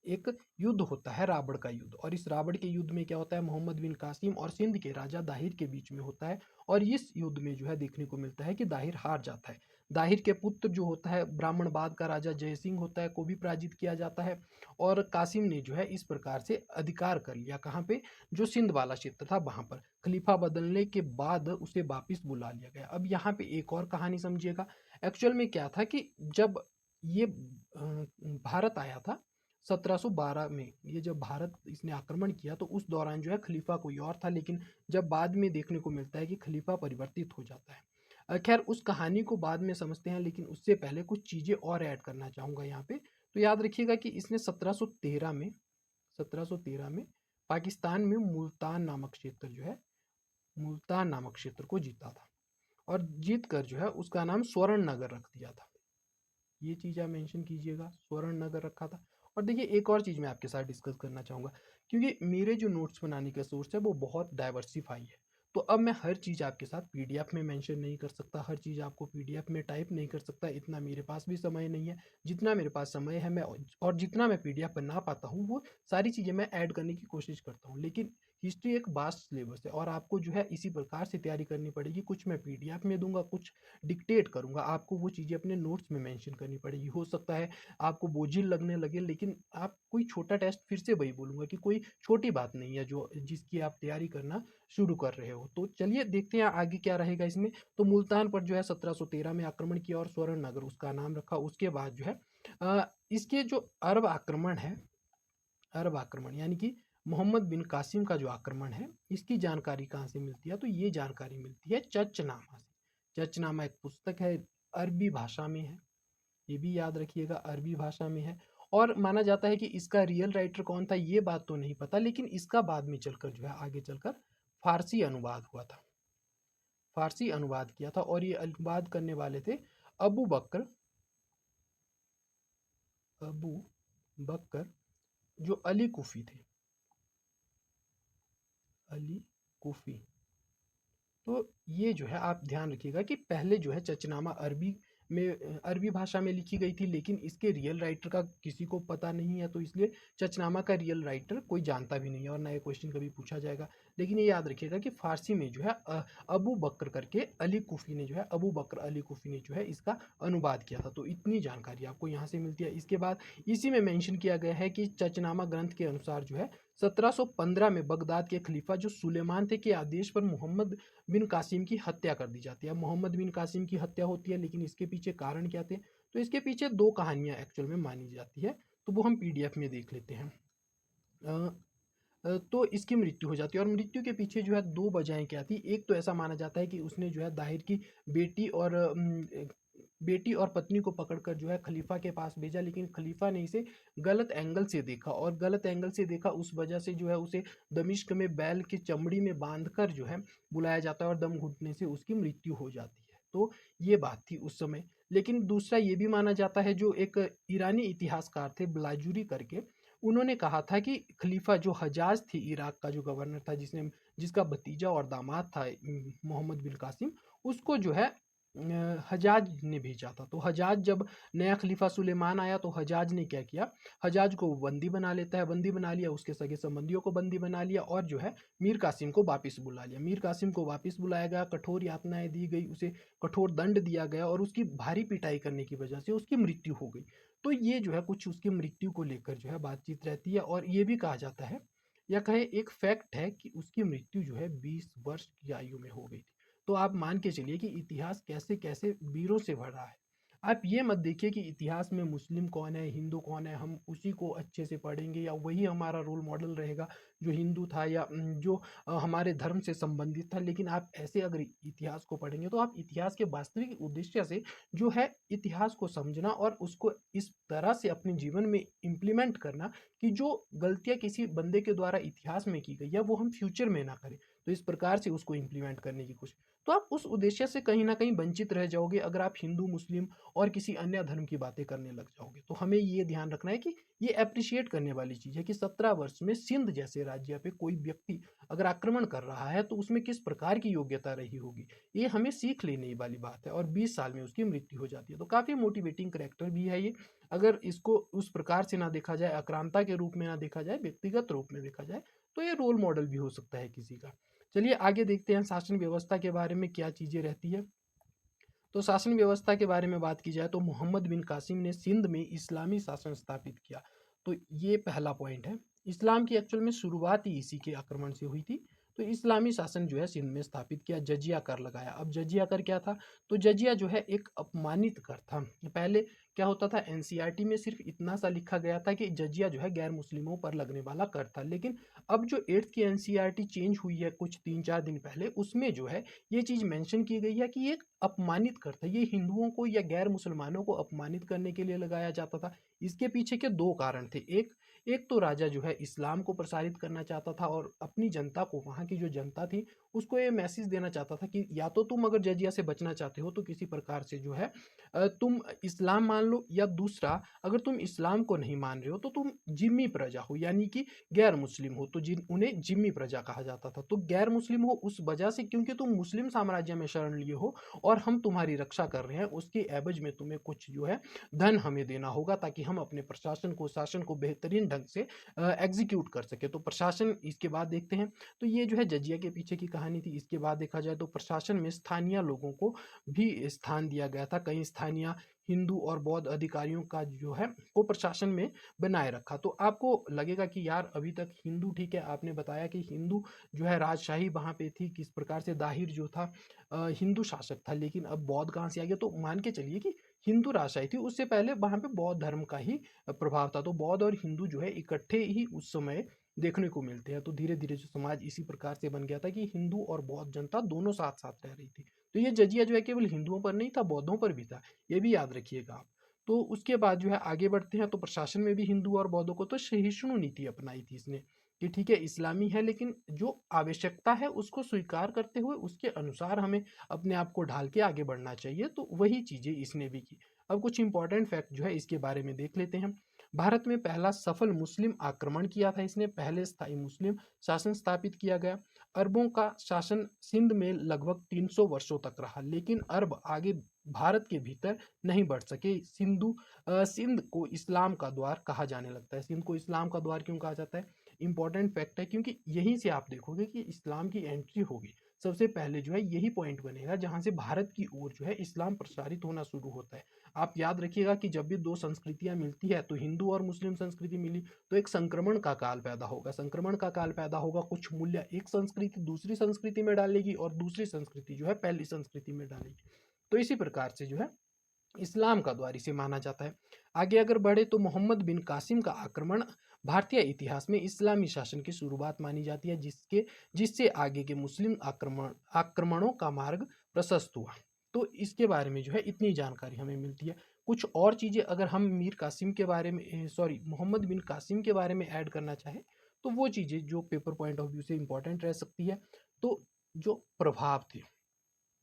[SPEAKER 1] एक युद्ध होता है, रावण का युद्ध। और इस रावण के युद्ध में क्या होता है, मोहम्मद बिन कासिम और सिंध के राजा दाहिर के बीच में होता है। और इस युद्ध में जो है देखने को मिलता है कि दाहिर हार जाता है। दाहिर के पुत्र जो होता है ब्राह्मणबाद का राजा जयसिंह होता है, को भी पराजित किया जाता है। और कासिम ने जो है इस प्रकार से अधिकार कर लिया, कहाँ पे, जो सिंध वाला क्षेत्र था वहां पर। खलीफा बदलने के बाद उसे वापिस बुला लिया गया। अब यहाँ पे एक और कहानी समझिएगा। एक्चुअल में क्या था कि जब ये भारत आया था 1712 में, ये जब भारत इसने आक्रमण किया तो उस दौरान जो है खलीफा कोई और था। लेकिन जब बाद में देखने को मिलता है कि खलीफा परिवर्तित हो जाता है। खैर उस कहानी को बाद में समझते हैं, लेकिन उससे पहले कुछ चीज़ें और ऐड करना चाहूँगा यहाँ पे। तो याद रखिएगा कि इसने 1713 में पाकिस्तान में मुल्तान नामक क्षेत्र जो है, मुल्तान नामक क्षेत्र को जीता था, और जीत कर जो है उसका नाम स्वर्ण नगर रख दिया था। ये चीज़ आप मेंशन कीजिएगा, स्वर्ण नगर रखा था। और देखिए एक और चीज़ मैं आपके साथ डिस्कस करना चाहूँगा, क्योंकि मेरे जो नोट्स बनाने का सोर्स है वो बहुत डाइवर्सिफाई है। तो अब मैं हर चीज़ आपके साथ पीडीएफ में मेंशन नहीं कर सकता, हर चीज़ आपको पीडीएफ में टाइप नहीं कर सकता, इतना मेरे पास भी समय नहीं है। जितना मेरे पास समय है मैं, और जितना मैं पीडीएफ बना पाता हूँ, वो सारी चीज़ें मैं ऐड करने की कोशिश करता हूँ। लेकिन हिस्ट्री एक वास्ट सिलेबस है और आपको जो है इसी प्रकार से तैयारी करनी पड़ेगी। कुछ मैं पीडीएफ में दूंगा, कुछ डिक्टेट करूंगा, आपको वो चीज़ें अपने नोट्स में मेंशन करनी पड़ेगी। हो सकता है आपको बोझिल लगने लगे, लेकिन आप कोई छोटा टेस्ट, फिर से वही बोलूंगा कि कोई छोटी बात नहीं है जो जिसकी आप तैयारी करना शुरू कर रहे हो। तो चलिए देखते हैं आगे क्या रहेगा इसमें। तो मुल्तान पर जो है 1713 में आक्रमण किया और स्वर्ण नगर उसका नाम रखा। उसके बाद जो है इसके जो अरब आक्रमण है, अरब आक्रमण यानी कि मोहम्मद बिन कासिम का जो आक्रमण है, इसकी जानकारी कहाँ से मिलती है? तो ये जानकारी मिलती है चचनामा से। चचनामा एक पुस्तक है, अरबी भाषा में है, ये भी याद रखिएगा, अरबी भाषा में है। और माना जाता है कि इसका रियल राइटर कौन था ये बात तो नहीं पता, लेकिन इसका बाद में चलकर जो है, आगे चलकर फारसी अनुवाद हुआ था, फारसी अनुवाद किया था, और ये अनुवाद करने वाले थे अबू बकर, अबू बकर जो अली कुफी थे, अली कुफी। तो ये जो है आप ध्यान रखिएगा कि पहले जो है चचनामा अरबी में, अरबी भाषा में लिखी गई थी, लेकिन इसके रियल राइटर का किसी को पता नहीं है, तो इसलिए चचनामा का रियल राइटर कोई जानता भी नहीं है और ना ये क्वेश्चन कभी पूछा जाएगा। लेकिन ये याद रखिएगा कि फारसी में जो है अबू बकर करके अली कुफी ने जो है, अबू बकर अली कुफी ने जो है इसका अनुवाद किया था। तो इतनी जानकारी आपको यहाँ से मिलती है। इसके बाद इसी में मेंशन किया गया है कि चचनामा ग्रंथ के अनुसार जो है 1715 में बगदाद के खलीफा जो सुलेमान थे के आदेश पर मोहम्मद बिन कासिम की हत्या कर दी जाती है। मोहम्मद बिन कासिम की हत्या होती है, लेकिन इसके पीछे कारण क्या थे? तो इसके पीछे दो कहानियां एक्चुअल में मानी जाती है, तो वो हम पीडीएफ में देख लेते हैं। तो इसकी मृत्यु हो जाती है, और मृत्यु के पीछे जो है दो वजहें क्या थी। एक तो ऐसा माना जाता है कि उसने जो है दाहिर की बेटी और बेटी और पत्नी को पकड़कर जो है खलीफा के पास भेजा, लेकिन खलीफा ने इसे गलत एंगल से देखा, और गलत एंगल से देखा उस वजह से जो है उसे दमिश्क में बैल की चमड़ी में बांधकर जो है बुलाया जाता है, और दम घुटने से उसकी मृत्यु हो जाती है। तो ये बात थी उस समय। लेकिन दूसरा ये भी माना जाता है, जो एक ईरानी इतिहासकार थे ब्लाजूरी करके, उन्होंने कहा था कि खलीफा जो हजाज थी, इराक का जो गवर्नर था, जिसका भतीजा और दामाद था मोहम्मद बिन कासिम, उसको जो है हजाज ने भेजा था। तो हजाज जब नया खलीफा सुलेमान आया, तो हजाज ने क्या किया, हजाज को बंदी बना लेता है, बंदी बना लिया, उसके सगे संबंधियों को बंदी बना लिया, और जो है मीर कासिम को वापस बुला लिया। मीर कासिम को वापस बुलाया गया, कठोर यातनाएं दी गई, उसे कठोर दंड दिया गया, और उसकी भारी पिटाई करने की वजह से उसकी मृत्यु हो गई। तो ये जो है कुछ उसकी मृत्यु को लेकर जो है बातचीत रहती है, और ये भी कहा जाता है, या कहे एक फैक्ट है, कि उसकी मृत्यु जो है 20 वर्ष की आयु में हो गई थी। तो आप मान के चलिए कि इतिहास कैसे कैसे वीरों से भरा है। आप ये मत देखिए कि इतिहास में मुस्लिम कौन है, हिंदू कौन है, हम उसी को अच्छे से पढ़ेंगे या वही हमारा रोल मॉडल रहेगा जो हिंदू था, या जो हमारे धर्म से संबंधित था। लेकिन आप ऐसे अगर इतिहास को पढ़ेंगे, तो आप इतिहास के वास्तविक उद्देश्य से जो है इतिहास को समझना, और उसको इस तरह से अपने जीवन में इम्प्लीमेंट करना कि जो गलतियां किसी बंदे के द्वारा इतिहास में की गई है, वो हम फ्यूचर में ना करें। तो इस प्रकार से उसको इम्प्लीमेंट करने की कोशिश। तो आप उस उद्देश्य से कहीं ना कहीं वंचित रह जाओगे अगर आप हिंदू, मुस्लिम और किसी अन्य धर्म की बातें करने लग जाओगे। तो हमें ये ध्यान रखना है कि ये अप्रिशिएट करने वाली चीज़ है कि 17 वर्ष में सिंध जैसे राज्य पे कोई व्यक्ति अगर आक्रमण कर रहा है, तो उसमें किस प्रकार की योग्यता रही होगी, ये हमें सीख लेने वाली बात है। और 20 साल में उसकी मृत्यु हो जाती है, तो काफ़ी मोटिवेटिंग करेक्टर भी है ये। अगर इसको उस प्रकार से ना देखा जाए, आक्रांता के रूप में ना देखा जाए, व्यक्तिगत रूप में देखा जाए, तो ये रोल मॉडल भी हो सकता है किसी का। चलिए आगे देखते हैं शासन व्यवस्था के बारे में क्या चीज़ें रहती है। तो शासन व्यवस्था के बारे में बात की जाए, तो मोहम्मद बिन कासिम ने सिंध में इस्लामी शासन स्थापित किया। तो ये पहला पॉइंट है। इस्लाम की एक्चुअल में शुरुआत ही इसी के आक्रमण से हुई थी। तो इस्लामी शासन जो है सिंध में स्थापित किया, जजिया कर लगाया। अब जजिया कर क्या था? तो जजिया जो है एक अपमानित कर था। पहले क्या होता था, एनसीईआरटी में सिर्फ इतना सा लिखा गया था कि जजिया जो है गैर मुस्लिमों पर लगने वाला कर था। लेकिन अब जो 8th की एनसीईआरटी चेंज हुई है कुछ 3-4 दिन पहले, उसमें जो है ये चीज़ मेंशन की गई है कि ये एक अपमानित कर था, ये हिंदुओं को या गैर मुसलमानों को अपमानित करने के लिए लगाया जाता था। इसके पीछे के 2 कारण थे। एक एक तो राजा जो है इस्लाम को प्रसारित करना चाहता था और अपनी जनता को, वहाँ की जो जनता थी, उसको ये मैसेज देना चाहता था कि या तो तुम अगर जजिया से बचना चाहते हो तो किसी प्रकार से जो है तुम इस्लाम मान लो, या दूसरा, अगर तुम इस्लाम को नहीं मान रहे हो तो तुम जिम्मी प्रजा हो, यानी कि गैर मुस्लिम हो, तो जिन उन्हें जिम्मी प्रजा कहा जाता था। तो गैर मुस्लिम हो उस वजह से क्योंकि तुम मुस्लिम साम्राज्य में शरण लिए हो और हम तुम्हारी रक्षा कर रहे हैं, उसके एवज में तुम्हें कुछ जो है धन हमें देना होगा ताकि हम अपने प्रशासन को, शासन को बेहतरीन ढंग से एग्जीक्यूट कर सके। तो प्रशासन, इसके बाद देखते हैं, तो ये जो है जजिया के पीछे की कहानी थी। इसके बाद देखा जाए तो प्रशासन में स्थानीय लोगों को भी स्थान दिया गया था। कई स्थानीय हिंदू और बौद्ध अधिकारियों का जो है वो प्रशासन में बनाए रखा। तो आपको लगेगा कि यार अभी तक हिंदू, ठीक है, आपने बताया कि हिंदू जो है राजशाही वहाँ पे थी, किस प्रकार से दाहिर जो था हिंदू शासक था, लेकिन अब बौद्ध कहाँ से आ गया? तो मान के चलिए कि हिंदू राजशाही थी, उससे पहले वहाँ पे बौद्ध धर्म का ही प्रभाव था। तो बौद्ध और हिंदू जो है इकट्ठे ही उस समय देखने को मिलते हैं। तो धीरे धीरे जो समाज इसी प्रकार से बन गया था कि हिंदू और बौद्ध जनता दोनों साथ साथ रह रही थी। तो ये जजिया जो है केवल हिंदुओं पर नहीं था, बौद्धों पर भी था, ये भी याद रखिएगा आप। तो उसके बाद जो है आगे बढ़ते हैं, तो प्रशासन में भी हिंदू और बौद्धों को तो सहिष्णु नीति अपनाई थी इसने कि ठीक है इस्लामी है, लेकिन जो आवश्यकता है उसको स्वीकार करते हुए उसके अनुसार हमें अपने आप को ढाल के आगे बढ़ना चाहिए। तो वही चीज़ें इसने भी की। अब कुछ इंपॉर्टेंट फैक्ट जो है इसके बारे में देख लेते हैं। भारत में पहला सफल मुस्लिम आक्रमण किया था इसने, पहले स्थायी मुस्लिम शासन स्थापित किया गया। अरबों का शासन सिंध में लगभग 300 वर्षों तक रहा, लेकिन अरब आगे भारत के भीतर नहीं बढ़ सके। सिंध को इस्लाम का द्वार कहा जाने लगता है। सिंध को इस्लाम का द्वार क्यों कहा जाता है? इंपॉर्टेंट फैक्ट है, क्योंकि यहीं से आप देखोगे कि इस्लाम की एंट्री होगी। सबसे पहले जो है यही पॉइंट बनेगा जहां से भारत की ओर जो है इस्लाम प्रसारित होना शुरू होता है। आप याद रखिएगा कि जब भी दो संस्कृतियां मिलती है, तो हिंदू और मुस्लिम संस्कृति मिली, तो एक संक्रमण का काल पैदा होगा। संक्रमण का काल पैदा होगा, कुछ मूल्य एक संस्कृति दूसरी संस्कृति में डालेगी और दूसरी संस्कृति जो है पहली संस्कृति में डालेगी। तो इसी प्रकार से जो है इस्लाम का द्वार इसे माना जाता है। आगे अगर बढ़े तो मोहम्मद बिन कासिम का आक्रमण भारतीय इतिहास में इस्लामी शासन की शुरुआत मानी जाती है, जिससे आगे के मुस्लिम आक्रमणों का मार्ग प्रशस्त हुआ। तो इसके बारे में जो है इतनी जानकारी हमें मिलती है। कुछ और चीज़ें अगर हम मीर कासिम के बारे में, सॉरी, मोहम्मद बिन कासिम के बारे में ऐड करना चाहें, तो वो चीज़ें जो पेपर पॉइंट ऑफ व्यू से इंपॉर्टेंट रह सकती है। तो जो प्रभाव थे,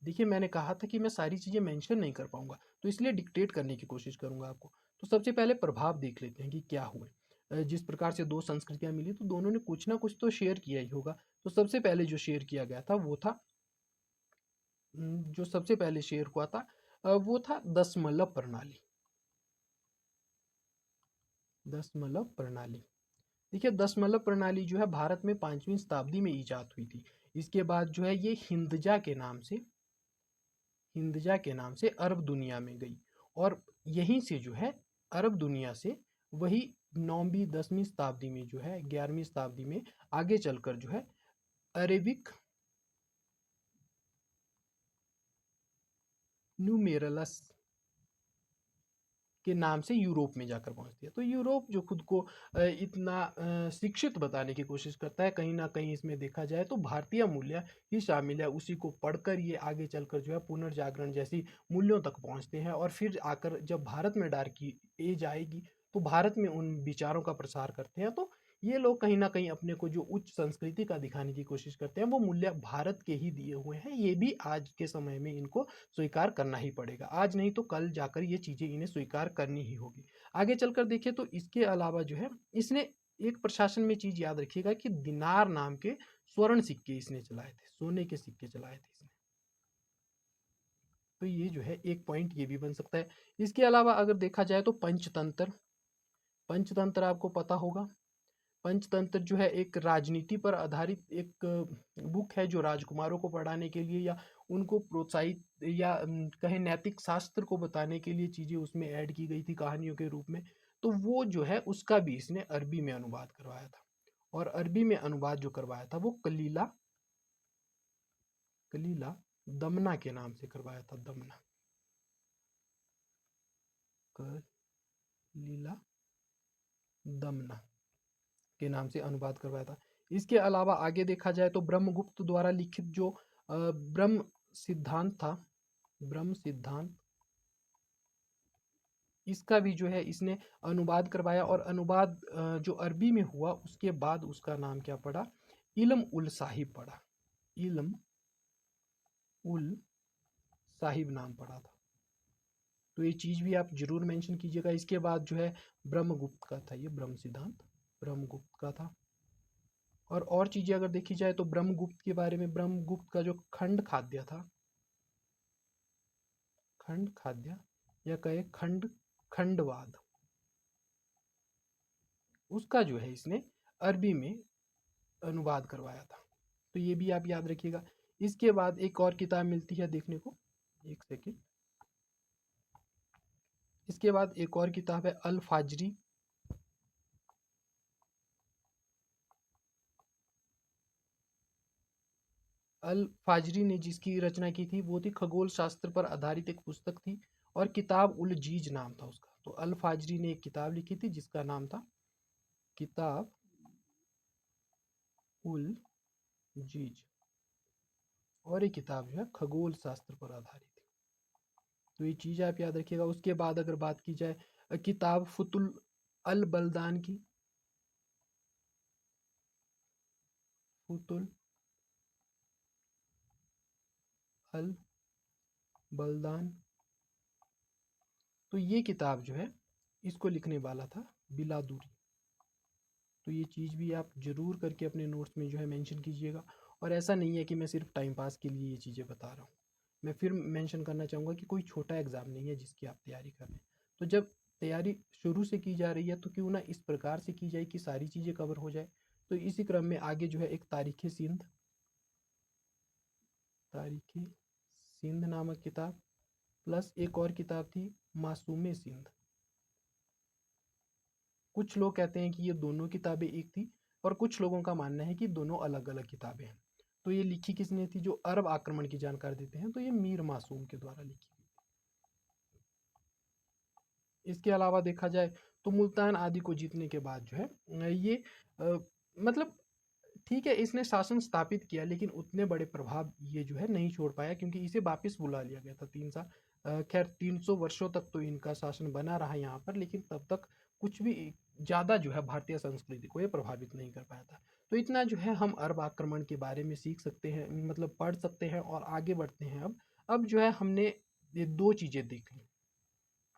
[SPEAKER 1] देखिए मैंने कहा था कि मैं सारी चीज़ें मेंशन नहीं कर पाऊंगा, तो इसलिए डिक्टेट करने की कोशिश करूंगा आपको। तो सबसे पहले प्रभाव देख लेते हैं कि क्या हुए। जिस प्रकार से दो संस्कृतियां मिली, तो दोनों ने कुछ ना कुछ तो शेयर किया ही होगा। तो सबसे पहले जो शेयर किया गया था वो था, जो सबसे पहले शेयर हुआ था वो था दशमलव प्रणाली। दशमलव प्रणाली, देखिए दशमलव प्रणाली जो है भारत में 5वीं शताब्दी में इजाद हुई थी। इसके बाद जो है ये हिंदजा के नाम से अरब दुनिया में गई, और यहीं से जो है अरब दुनिया से वही 9वीं 10वीं शताब्दी में जो है 11वीं शताब्दी में आगे चलकर जो है अरेबिक न्यूमेरलस के नाम से यूरोप में जाकर पहुंचती है। तो यूरोप जो खुद को इतना शिक्षित बताने की कोशिश करता है, कहीं ना कहीं इसमें देखा जाए तो भारतीय मूल्य ही शामिल है। उसी को पढ़कर ये आगे चलकर जो है पुनर्जागरण जैसी मूल्यों तक पहुंचते हैं, और फिर आकर जब भारत में डार्क की एज आएगी तो भारत में उन विचारों का प्रसार करते हैं। तो ये लोग कहीं ना कहीं अपने को जो उच्च संस्कृति का दिखाने की कोशिश करते हैं, वो मूल्य भारत के ही दिए हुए हैं। ये भी आज के समय में इनको स्वीकार करना ही पड़ेगा। आज नहीं तो कल जाकर ये चीज़ें इन्हें स्वीकार करनी ही होगी। आगे चलकर देखें तो इसके अलावा जो है इसने एक प्रशासन में चीज़ याद रखिएगा कि दिनार नाम के स्वर्ण सिक्के इसने चलाए थे, सोने के सिक्के चलाए थे इसने। तो ये जो है एक पॉइंट ये भी बन सकता है। इसके अलावा अगर देखा जाए तो पंचतंत्र, पंचतंत्र आपको पता होगा। पंचतंत्र जो है एक राजनीति पर आधारित एक बुक है जो राजकुमारों को पढ़ाने के लिए या उनको प्रोत्साहित या कहें नैतिक शास्त्र को बताने के लिए चीज़ें उसमें ऐड की गई थी कहानियों के रूप में। तो वो जो है उसका भी इसने अरबी में अनुवाद करवाया था, और अरबी में अनुवाद जो करवाया था वो कलीला कलीला दमना के नाम से करवाया था, दमना। कलिला दमना के नाम से अनुवाद करवाया था। इसके अलावा आगे देखा जाए तो ब्रह्मगुप्त द्वारा लिखित जो ब्रह्म सिद्धांत था, ब्रह्म सिद्धांत, इसका भी जो है इसने अनुवाद करवाया और अनुवाद जो अरबी में हुआ उसके बाद उसका नाम क्या पड़ा, इल्म उल साहिब पड़ा, इल्म उल साहिब नाम पड़ा था। तो ये चीज़ भी आप जरूर मेंशन कीजिएगा। इसके बाद जो है ब्रह्मगुप्त का था, ये ब्रह्म सिद्धांत ब्रह्मगुप्त का था। और चीज़ें अगर देखी जाए तो ब्रह्मगुप्त के बारे में, ब्रह्मगुप्त का जो खंड खाद्य था, खंड खाद्य या कहे खंड खंडवाद, उसका जो है इसने अरबी में अनुवाद करवाया था। तो ये भी आप याद रखिएगा। इसके बाद एक और किताब मिलती है देखने को, एक सेकेंड, इसके बाद एक और किताब है अल फाजरी। अल फाजरी ने जिसकी रचना की थी वो थी खगोल शास्त्र पर आधारित एक पुस्तक थी और किताब उल जीज नाम था उसका। तो अल फाजरी ने एक किताब लिखी थी जिसका नाम था किताब उल जीज, और ये किताब जो है खगोल शास्त्र पर आधारित है। तो ये चीज़ आप याद रखिएगा। उसके बाद अगर बात की जाए किताब फुतुल अल बलदान की, फुतुल अल बलदान, तो ये किताब जो है इसको लिखने वाला था बिलादुरी। तो ये चीज़ भी आप जरूर करके अपने नोट्स में जो है मेंशन कीजिएगा। और ऐसा नहीं है कि मैं सिर्फ टाइम पास के लिए ये चीज़ें बता रहा हूँ। मैं फिर मेंशन करना चाहूँगा कि कोई छोटा एग्ज़ाम नहीं है जिसकी आप तैयारी कर रहे हैं। तो जब तैयारी शुरू से की जा रही है तो क्यों ना इस प्रकार से की जाए कि सारी चीज़ें कवर हो जाए। तो इसी क्रम में आगे जो है एक तारीख़ सिंध, तारीख़ सिंध नामक किताब, प्लस एक और किताब थी मासूम सिंध। कुछ लोग कहते हैं कि ये दोनों किताबें एक थी और कुछ लोगों का मानना है कि दोनों अलग अलग किताबें हैं। तो ये लिखी किसने थी, जो अरब आक्रमण की जानकारी देते हैं, तो ये मीर मासूम के द्वारा लिखी। इसके अलावा देखा जाए तो मुल्तान आदि को जीतने के बाद जो है ये मतलब ठीक है इसने शासन स्थापित किया लेकिन उतने बड़े प्रभाव ये जो है नहीं छोड़ पाया क्योंकि इसे वापस बुला लिया गया था 3 साल। खैर 300 वर्षों तक तो इनका शासन बना रहा यहाँ पर, लेकिन तब तक कुछ भी ज़्यादा जो है भारतीय संस्कृति को ये प्रभावित नहीं कर पाया था। तो इतना जो है हम अरब आक्रमण के बारे में सीख सकते हैं, मतलब पढ़ सकते हैं और आगे बढ़ते हैं। अब जो है हमने ये दो चीज़ें देख ली,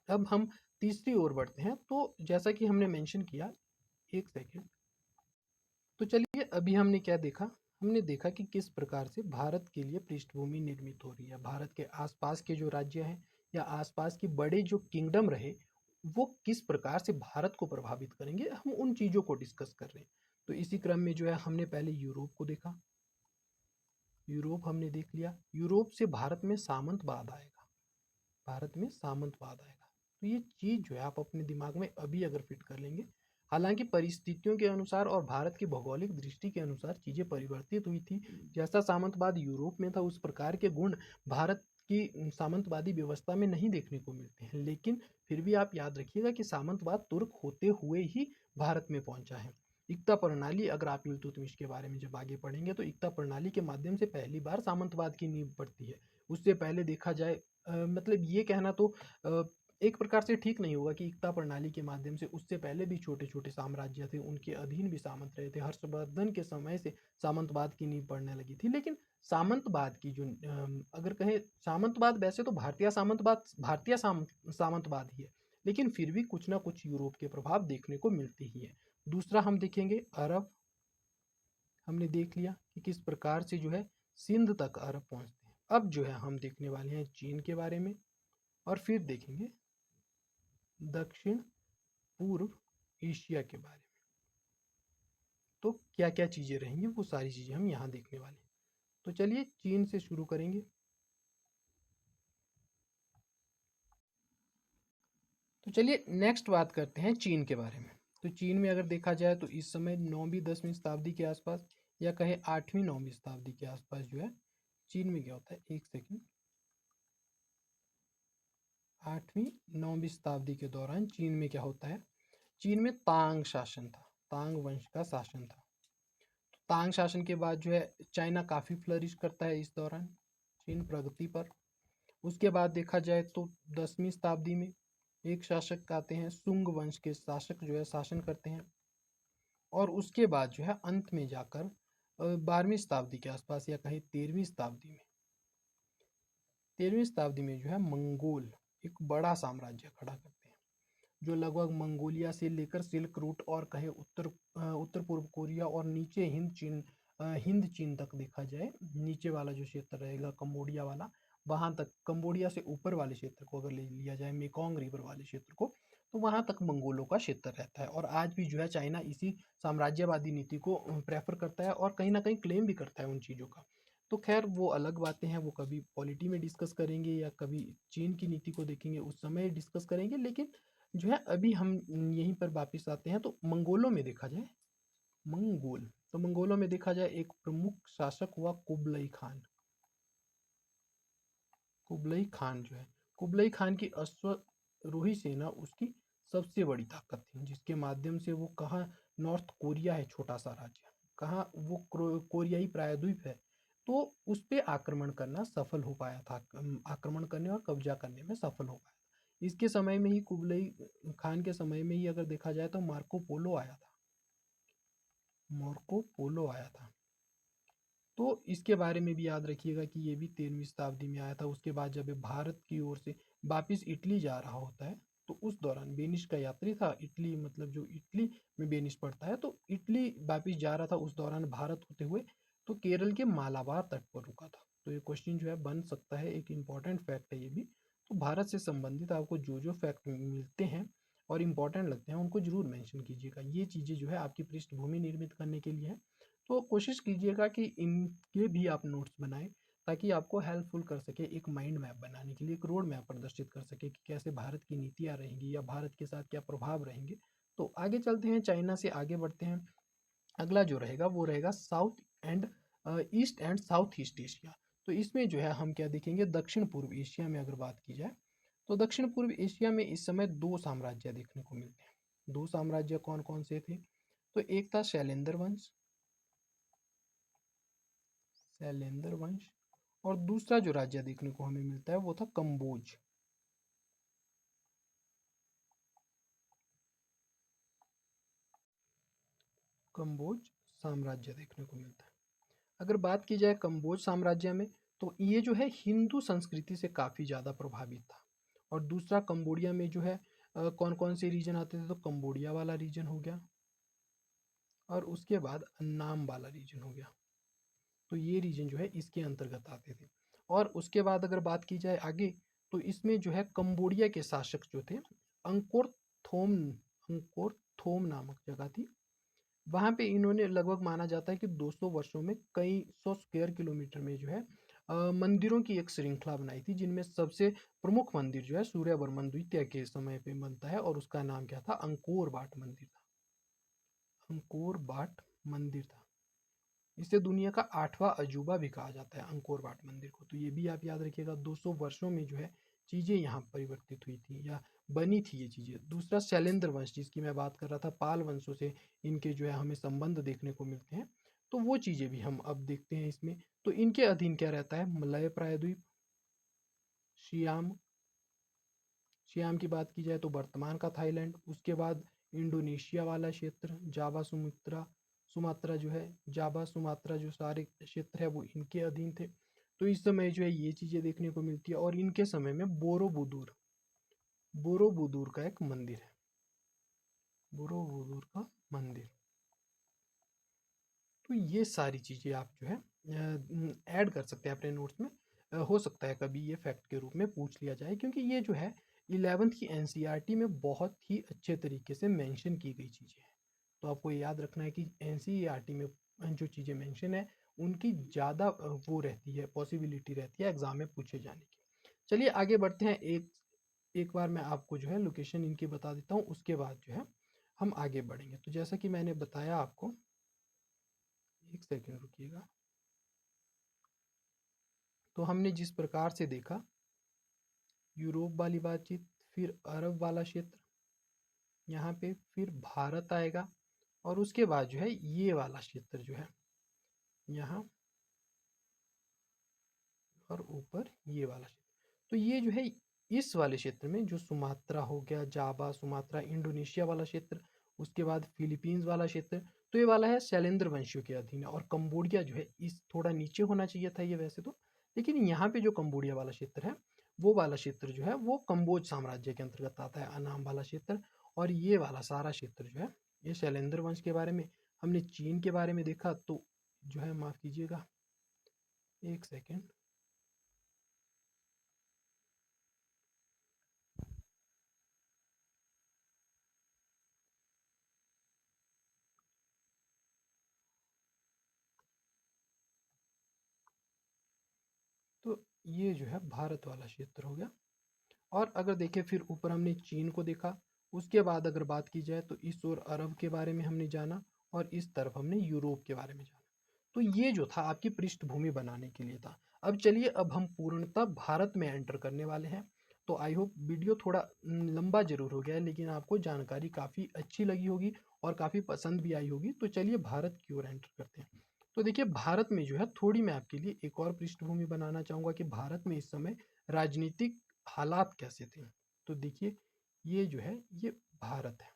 [SPEAKER 1] अब हम तीसरी ओर बढ़ते हैं। तो जैसा कि हमने मेंशन किया, एक सेकेंड, तो चलिए अभी हमने क्या देखा, हमने देखा कि किस प्रकार से भारत के लिए पृष्ठभूमि निर्मित हो रही है। भारत के आसपास के जो राज्य हैं या आसपास के बड़े जो किंगडम रहे वो किस प्रकार से भारत को प्रभावित करेंगे, हम उन चीज़ों को डिस्कस कर रहे हैं। तो इसी क्रम में जो है हमने पहले यूरोप को देखा, यूरोप हमने देख लिया। यूरोप से भारत में सामंतवाद आएगा, भारत में सामंतवाद आएगा। तो ये चीज़ जो है आप अपने दिमाग में अभी अगर फिट कर लेंगे, हालांकि परिस्थितियों के अनुसार और भारत की भौगोलिक दृष्टि के अनुसार चीज़ें परिवर्तित हुई थी। जैसा सामंतवाद यूरोप में था उस प्रकार के गुण भारत की सामंतवादी व्यवस्था में नहीं देखने को मिलते हैं। लेकिन फिर भी आप याद रखिएगा कि सामंतवाद तुर्क होते हुए ही भारत में पहुंचा है। इक्ता प्रणाली, अगर आप इल्तुतमिश के बारे में जब आगे पढ़ेंगे तो इक्ता प्रणाली के माध्यम से पहली बार सामंतवाद की नींव पड़ती है। उससे पहले देखा जाए मतलब ये कहना तो एक प्रकार से ठीक नहीं होगा कि इक्ता प्रणाली के माध्यम से उससे पहले भी छोटे छोटे साम्राज्य थे, उनके अधीन भी सामंत रहे थे। हर्षवर्धन के समय से सामंतवाद की नींव पड़ने लगी थी। लेकिन सामंतवाद की जो अगर कहें, सामंतवाद वैसे तो भारतीय सामंतवाद ही है, लेकिन फिर भी कुछ ना कुछ यूरोप के प्रभाव देखने को मिलते ही है। दूसरा हम देखेंगे अरब, हमने देख लिया कि किस प्रकार से जो है सिंध तक अरब पहुंचते हैं। अब जो है हम देखने वाले हैं चीन के बारे में और फिर देखेंगे दक्षिण पूर्व एशिया के बारे में। तो क्या क्या चीज़ें रहेंगी वो सारी चीज़ें हम यहाँ देखने वाले हैं। तो चलिए चीन से शुरू करेंगे। तो चलिए नेक्स्ट बात करते हैं चीन के बारे में। तो चीन में अगर देखा जाए तो इस समय 9वीं 10वीं शताब्दी के आसपास या कहे 8वीं 9वीं शताब्दी के आसपास जो है चीन में क्या होता है, एक सेकंड, 8वीं 9वीं शताब्दी के दौरान चीन में क्या होता है, चीन में तांग शासन था, तांग वंश का शासन था। तो तांग शासन के बाद जो है चाइना काफ़ी फ्लरिश करता है इस दौरान, चीन प्रगति पर। उसके बाद देखा जाए तो 10वीं शताब्दी में एक शासक आते हैं, सुंग वंश के शासक जो है शासन करते हैं। और उसके बाद जो है अंत में जाकर 12वीं शताब्दी के आसपास या कहीं 13वीं शताब्दी में जो है मंगोल एक बड़ा साम्राज्य खड़ा करते हैं, जो लगभग मंगोलिया से लेकर सिल्क रूट और कहे उत्तर पूर्व कोरिया और नीचे हिंद चीन तक देखा जाए, नीचे वाला जो क्षेत्र रहेगा कंबोडिया वाला, वहां तक, कंबोडिया से ऊपर वाले क्षेत्र को अगर ले लिया जाए, मेकोंग रिवर वाले क्षेत्र को, तो वहां तक मंगोलों का क्षेत्र रहता है। और आज भी जो है चाइना इसी साम्राज्यवादी नीति को प्रेफर करता है और कहीं ना कहीं क्लेम भी करता है उन चीज़ों का। तो खैर वो अलग बातें हैं, वो कभी पॉलिटी में डिस्कस करेंगे या कभी चीन की नीति को देखेंगे, उस समय डिस्कस करेंगे। लेकिन जो है अभी हम यहीं पर वापिस आते हैं। तो मंगोलों में देखा जाए, मंगोल, तो मंगोलों में देखा जाए एक प्रमुख शासक हुआ कुबलई खान। कुबलई खान जो है, कुबलई खान की अश्वरोही सेना उसकी सबसे बड़ी ताकत थी, जिसके माध्यम से वो कहाँ, नॉर्थ कोरिया है छोटा सा राज्य, कहाँ वो कोरियाई प्रायद्वीप है, तो उस पर आक्रमण करना सफल हो पाया था, आक्रमण करने और कब्जा करने में सफल हो पाया था। इसके समय में ही, कुबलई खान के समय में ही अगर देखा जाए तो मार्को पोलो आया था, मार्को पोलो आया था। तो इसके बारे में भी याद रखिएगा कि ये भी 13वीं शताब्दी में आया था। उसके बाद जब ये भारत की ओर से वापिस इटली जा रहा होता है, तो उस दौरान वेनिस का यात्री था, इटली मतलब जो इटली में वेनिस पड़ता है, तो इटली वापिस जा रहा था उस दौरान भारत होते हुए, तो केरल के मालाबार तट पर रुका था। तो ये क्वेश्चन जो है बन सकता है, एक इम्पॉर्टेंट फैक्ट है ये भी। तो भारत से संबंधित आपको जो जो फैक्ट मिलते हैं और इम्पॉर्टेंट लगते हैं उनको जरूर मेंशन कीजिएगा। ये चीज़ें जो है आपकी पृष्ठभूमि निर्मित करने के लिए है। तो कोशिश कीजिएगा कि इनके भी आप नोट्स बनाएं, ताकि आपको हेल्पफुल कर सके एक माइंड मैप बनाने के लिए, एक रोड मैप प्रदर्शित कर सके कि कैसे भारत की नीतियाँ रहेंगी या भारत के साथ क्या प्रभाव रहेंगे। तो आगे चलते हैं, चाइना से आगे बढ़ते हैं। अगला जो रहेगा वो रहेगा south and east and south east Asia. तो इसमें जो है हम क्या देखेंगे, दक्षिण पूर्व एशिया में अगर बात की जाए, तो दक्षिण पूर्व एशिया में इस समय दो साम्राज्य देखने को मिलते हैं। दो साम्राज्य कौन कौन से थे, तो एक था शैलेंद्र वंश, शैलेंद्र वंश, और दूसरा जो राज्य देखने को हमें मिलता है वो था कंबोज। कंबोज साम्राज्य देखने को मिलता है। अगर बात की जाए कंबोज साम्राज्य में, तो ये जो है हिंदू संस्कृति से काफ़ी ज़्यादा प्रभावित था। और दूसरा कंबोडिया में जो है कौन कौन से रीजन आते थे, तो कंबोडिया वाला रीजन हो गया और उसके बाद अन्नाम वाला रीजन हो गया। तो ये रीजन जो है इसके अंतर्गत आते थे। और उसके बाद अगर बात की जाए आगे, तो इसमें जो है कंबोडिया के शासक जो थे, अंकोर थोम, अंकोर थोम नामक जगह थी, वहाँ पे इन्होंने लगभग माना जाता है कि 200 वर्षों में कई सौ स्क्वायर किलोमीटर में जो है मंदिरों की एक श्रृंखला बनाई थी, जिनमें सबसे प्रमुख मंदिर जो है सूर्यवर्मन द्वितीय के समय पे बनता है और उसका नाम क्या था, अंकोर बाट मंदिर था। अंकोर बाट मंदिर था। इसे दुनिया का 8वां अजूबा भी कहा जाता है अंकोर वाट मंदिर को। तो ये भी आप याद रखिएगा, 200 वर्षों में जो है चीज़ें यहाँ परिवर्तित हुई थी या बनी थी ये चीज़ें। दूसरा शैलेंद्र वंश, जिसकी मैं बात कर रहा था, पाल वंशों से इनके जो है हमें संबंध देखने को मिलते हैं। तो वो चीज़ें भी हम अब देखते हैं इसमें। तो इनके अधीन क्या रहता है, मलय प्रायद्वीप, शियाम, शियाम की बात की जाए तो वर्तमान का थाईलैंड, उसके बाद इंडोनेशिया वाला क्षेत्र, जावा सुमित्रा, सुमात्रा जो है, जावा सुमात्रा जो सारे क्षेत्र है वो इनके अधीन थे। तो इस समय जो है ये चीज़ें देखने को मिलती है। और इनके समय में बोरोबुदुर, बोरोबुदुर का एक मंदिर है, बोरोबुदुर का मंदिर। तो ये सारी चीज़ें आप जो है ऐड कर सकते हैं अपने नोट्स में। हो सकता है कभी ये फैक्ट के रूप में पूछ लिया जाए, क्योंकि ये जो है 11वीं की एनसीईआरटी में बहुत ही अच्छे तरीके से मेंशन की गई चीज़ें हैं। तो आपको ये याद रखना है कि एनसीईआरटी में जो चीज़ें मेंशन है उनकी ज़्यादा वो रहती है, पॉसिबिलिटी रहती है एग्जाम में पूछे जाने की। चलिए आगे बढ़ते हैं। एक एक बार मैं आपको जो है लोकेशन इनकी बता देता हूँ, उसके बाद जो है हम आगे बढ़ेंगे। तो जैसा कि मैंने बताया आपको, एक सेकेंड रुकिएगा। तो हमने जिस प्रकार से देखा यूरोप वाली बातचीत, फिर अरब वाला क्षेत्र, यहाँ पे फिर भारत आएगा, और उसके बाद जो है ये वाला क्षेत्र जो है यहाँ, और ऊपर ये वाला क्षेत्र। तो ये जो है इस वाले क्षेत्र में जो सुमात्रा हो गया, जावा, सुमात्रा, इंडोनेशिया वाला क्षेत्र, उसके बाद फिलीपींस वाला क्षेत्र, तो ये वाला है शैलेंद्र वंशियों के अधीन है। और कंबोडिया जो है इस थोड़ा नीचे होना चाहिए था ये वैसे तो, लेकिन यहाँ पे जो कंबोडिया वाला क्षेत्र है, वो वाला क्षेत्र जो है वो कंबोज साम्राज्य के अंतर्गत आता है, अनाम वाला क्षेत्र। और ये वाला सारा क्षेत्र जो है ये शैलेंद्र वंश के बारे में। हमने चीन के बारे में देखा तो जो है, माफ कीजिएगा एक सेकेंड, तो ये जो है भारत वाला क्षेत्र हो गया। और अगर देखें फिर ऊपर हमने चीन को देखा, उसके बाद अगर बात की जाए तो इस ओर अरब के बारे में हमने जाना, और इस तरफ हमने यूरोप के बारे में जाना। तो ये जो था आपकी पृष्ठभूमि बनाने के लिए था। अब चलिए, अब हम पूर्णतः भारत में एंटर करने वाले हैं। तो आई होप वीडियो थोड़ा लंबा जरूर हो गया है, लेकिन आपको जानकारी काफ़ी अच्छी लगी होगी और काफ़ी पसंद भी आई होगी। तो चलिए भारत की ओर एंटर करते हैं। तो देखिए, भारत में जो है थोड़ी मैं आपके लिए एक और पृष्ठभूमि बनाना चाहूँगा कि भारत में इस समय राजनीतिक हालात कैसे थे। तो देखिए, ये जो है ये भारत है,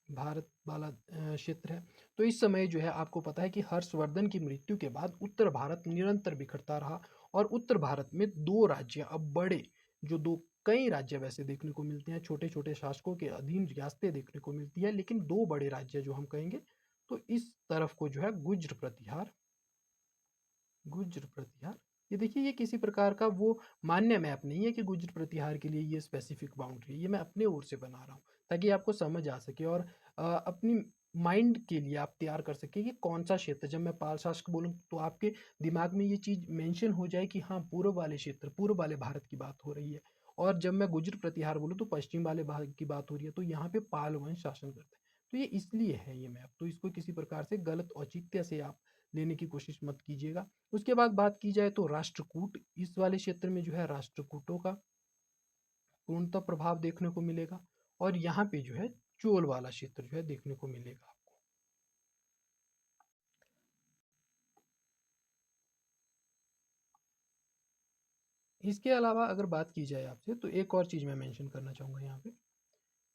[SPEAKER 1] भारत वाला क्षेत्र है। तो इस समय जो है आपको पता है कि हर्षवर्धन की मृत्यु के बाद उत्तर भारत निरंतर बिखरता रहा, और उत्तर भारत में दो राज्य अब बड़े, जो दो कई राज्य वैसे देखने को मिलते हैं, छोटे छोटे शासकों के अधीन रियासतें देखने को मिलती है, लेकिन दो बड़े राज्य जो हम कहेंगे, तो इस तरफ को जो है गुज्र प्रतिहार, गुज्र प्रतिहार, ये देखिए ये किसी प्रकार का वो मान्य मैप नहीं है कि गुज्र प्रतिहार के लिए ये स्पेसिफिक बाउंड्री है, ये मैं अपने ओर से बना रहा हूँ ताकि आपको समझ आ सके, और अपनी माइंड के लिए आप तैयार कर सके कि कौन सा क्षेत्र, जब मैं पाल शासक बोलूँ तो आपके दिमाग में ये चीज़ मेंशन हो जाए कि हाँ पूर्व वाले क्षेत्र, पूर्व वाले भारत की बात हो रही है। और जब मैं गुज्र प्रतिहार बोलूँ तो पश्चिम वाले भाग की बात हो रही है, तो यहाँ पे पाल वंश शासन करते हैं। तो ये इसलिए है ये मैप, तो इसको किसी प्रकार से गलत औचित्य से आप लेने की कोशिश मत कीजिएगा। उसके बाद बात की जाए तो राष्ट्रकूट, इस वाले क्षेत्र में जो है राष्ट्रकूटों का पूर्णतः प्रभाव देखने को मिलेगा, और यहाँ पे जो है चोल वाला क्षेत्र जो है देखने को मिलेगा आपको। इसके अलावा अगर बात की जाए आपसे, तो एक और चीज़ मैं मेंशन करना चाहूँगा यहाँ पे,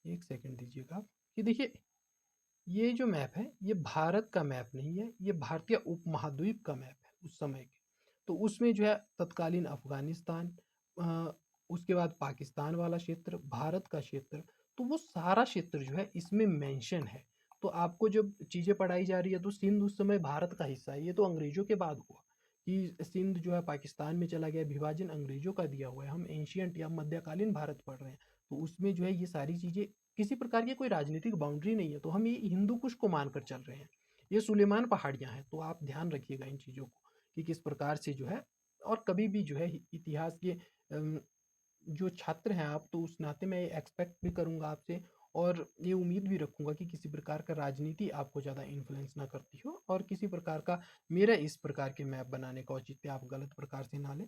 [SPEAKER 1] एक सेकंड दीजिएगा आप, कि देखिए ये जो मैप है ये भारत का मैप नहीं है, ये भारतीय उपमहाद्वीप का मैप है उस समय के। तो उसमें जो है तत्कालीन अफगानिस्तान, अ, उसके बाद पाकिस्तान वाला क्षेत्र, भारत का क्षेत्र, तो वो सारा क्षेत्र जो है इसमें मेंशन है। तो आपको जब चीज़ें पढ़ाई जा रही है तो सिंध उस समय भारत का हिस्सा है, ये तो अंग्रेजों के बाद हुआ कि सिंध जो है पाकिस्तान में चला गया, विभाजन अंग्रेजों का दिया हुआ है। हम एंशियंट या मध्यकालीन भारत पढ़ रहे हैं, तो उसमें जो है ये सारी चीज़ें, किसी प्रकार की कोई राजनीतिक बाउंड्री नहीं है, तो हम ये हिंदू कुश को मानकर चल रहे हैं। ये सुलेमान पहाड़ियाँ हैं, तो आप ध्यान रखिएगा इन चीज़ों को कि किस प्रकार से जो है। और कभी भी जो है इतिहास के जो छात्र हैं आप, तो उस नाते मैं एक्सपेक्ट भी करूँगा आपसे, और ये उम्मीद भी रखूँगा कि किसी प्रकार का राजनीति आपको ज़्यादा इन्फ्लुएंस ना करती हो, और किसी प्रकार का मेरा इस प्रकार के मैप बनाने का औचित्य आप गलत प्रकार से ना लें।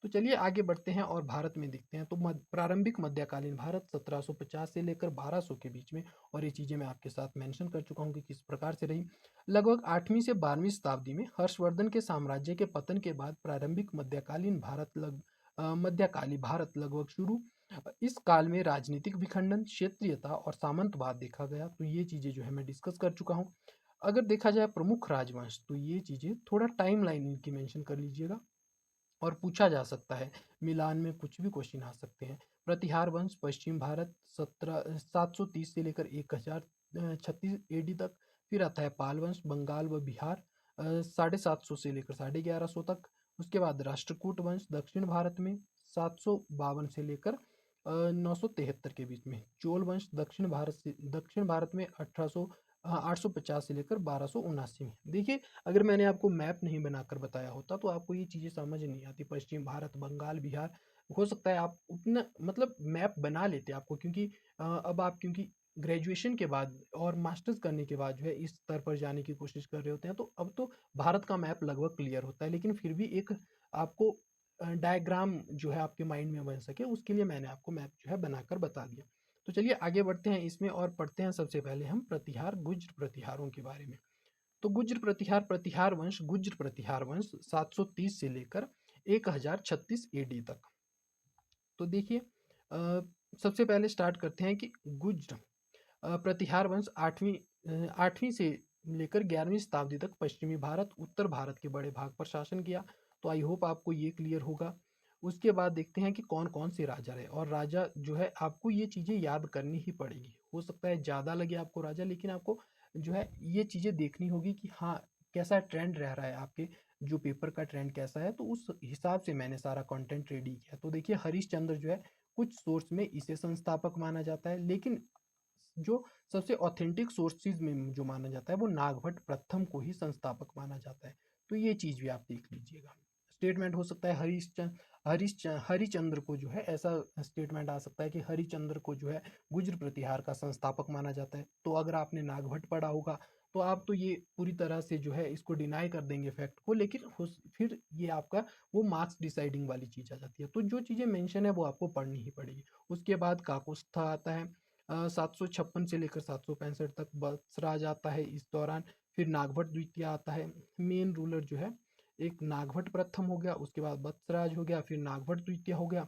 [SPEAKER 1] तो चलिए आगे बढ़ते हैं और भारत में देखते हैं। तो प्रारंभिक मध्यकालीन भारत 1750 से लेकर 1200 के बीच में, और ये चीज़ें मैं आपके साथ मेंशन कर चुका हूँ कि किस प्रकार से रही। लगभग 8वीं से 12वीं शताब्दी में हर्षवर्धन के साम्राज्य के पतन के बाद प्रारंभिक मध्यकालीन मध्यकालीन भारत लगभग शुरू। इस काल में राजनीतिक विखंडन, क्षेत्रीयता और सामंतवाद देखा गया। तो ये चीज़ें जो है मैं डिस्कस कर चुका हूँ। अगर देखा जाए प्रमुख राजवंश, तो ये चीज़ें थोड़ा टाइम लाइन इनकी मेंशन कर लीजिएगा, और पूछा जा सकता है, मिलान में कुछ भी क्वेश्चन आ सकते हैं। प्रतिहार वंश पश्चिम भारत 730 से लेकर 1036 एडी तक। फिर आता है पाल वंश बंगाल व बिहार 750 से लेकर 1150 तक। उसके बाद राष्ट्रकूट वंश दक्षिण भारत में 752 से लेकर 973 के बीच में। चोल वंश दक्षिण भारत में 850 से लेकर 1279 में। देखिए, अगर मैंने आपको मैप नहीं बनाकर बताया होता तो आपको ये चीज़ें समझ नहीं आती। पश्चिम भारत, बंगाल, बिहार, हो सकता है आप उतना मतलब मैप बना लेते आपको, क्योंकि अब आप क्योंकि ग्रेजुएशन के बाद और मास्टर्स करने के बाद जो है इस स्तर पर जाने की कोशिश कर रहे होते हैं, तो अब तो भारत का मैप लगभग क्लियर होता है, लेकिन फिर भी एक आपको डायग्राम जो है आपके माइंड में बन सके, उसके लिए मैंने आपको मैप जो है बनाकर बता दिया। तो चलिए आगे बढ़ते हैं इसमें और पढ़ते हैं सबसे पहले हम प्रतिहार गुज्र प्रतिहारों के बारे में। तो गुज्र प्रतिहार प्रतिहार वंश गुज्र प्रतिहार वंश 730 से लेकर 1036 एडी तक। तो देखिए सबसे पहले स्टार्ट करते हैं कि गुज्र प्रतिहार वंश 8वीं से लेकर 11वीं शताब्दी तक पश्चिमी भारत उत्तर भारत के बड़े भाग पर शासन किया। तो आई होप आपको ये क्लियर होगा। उसके बाद देखते हैं कि कौन कौन से राजा रहे, और राजा जो है आपको ये चीज़ें याद करनी ही पड़ेगी। हो सकता है ज़्यादा लगे आपको राजा, लेकिन आपको जो है ये चीज़ें देखनी होगी कि हाँ कैसा ट्रेंड रह रहा है, आपके जो पेपर का ट्रेंड कैसा है, तो उस हिसाब से मैंने सारा कंटेंट रेडी किया। तो देखिए हरिश्चंद्र जो है कुछ सोर्स में इसे संस्थापक माना जाता है, लेकिन जो सबसे ऑथेंटिक सोर्सेज में जो माना जाता है वो नागभट्ट प्रथम को ही संस्थापक माना जाता है। तो ये चीज़ भी आप देख लीजिएगा। स्टेटमेंट हो सकता है हरिचंद्र को जो है, ऐसा स्टेटमेंट आ सकता है कि हरिचंद्र को जो है गुज्र प्रतिहार का संस्थापक माना जाता है। तो अगर आपने नागभट्ट पढ़ा होगा तो आप तो ये पूरी तरह से जो है इसको डिनाई कर देंगे फैक्ट को, लेकिन फिर ये आपका वो मार्क्स डिसाइडिंग वाली चीज़ आ जाती है। तो जो चीज़ें मेंशन है वो आपको पढ़नी ही पड़ेगी। उसके बाद काकोस्था आता है 756 से लेकर 765 तक। बत्सराज आता है इस दौरान। फिर नागभट्ट द्वितीय आता है। मेन रूलर जो है एक नागभट्ट प्रथम हो गया, उसके बाद बत्सराज हो गया, फिर नागभट्ट द्वितीय हो गया,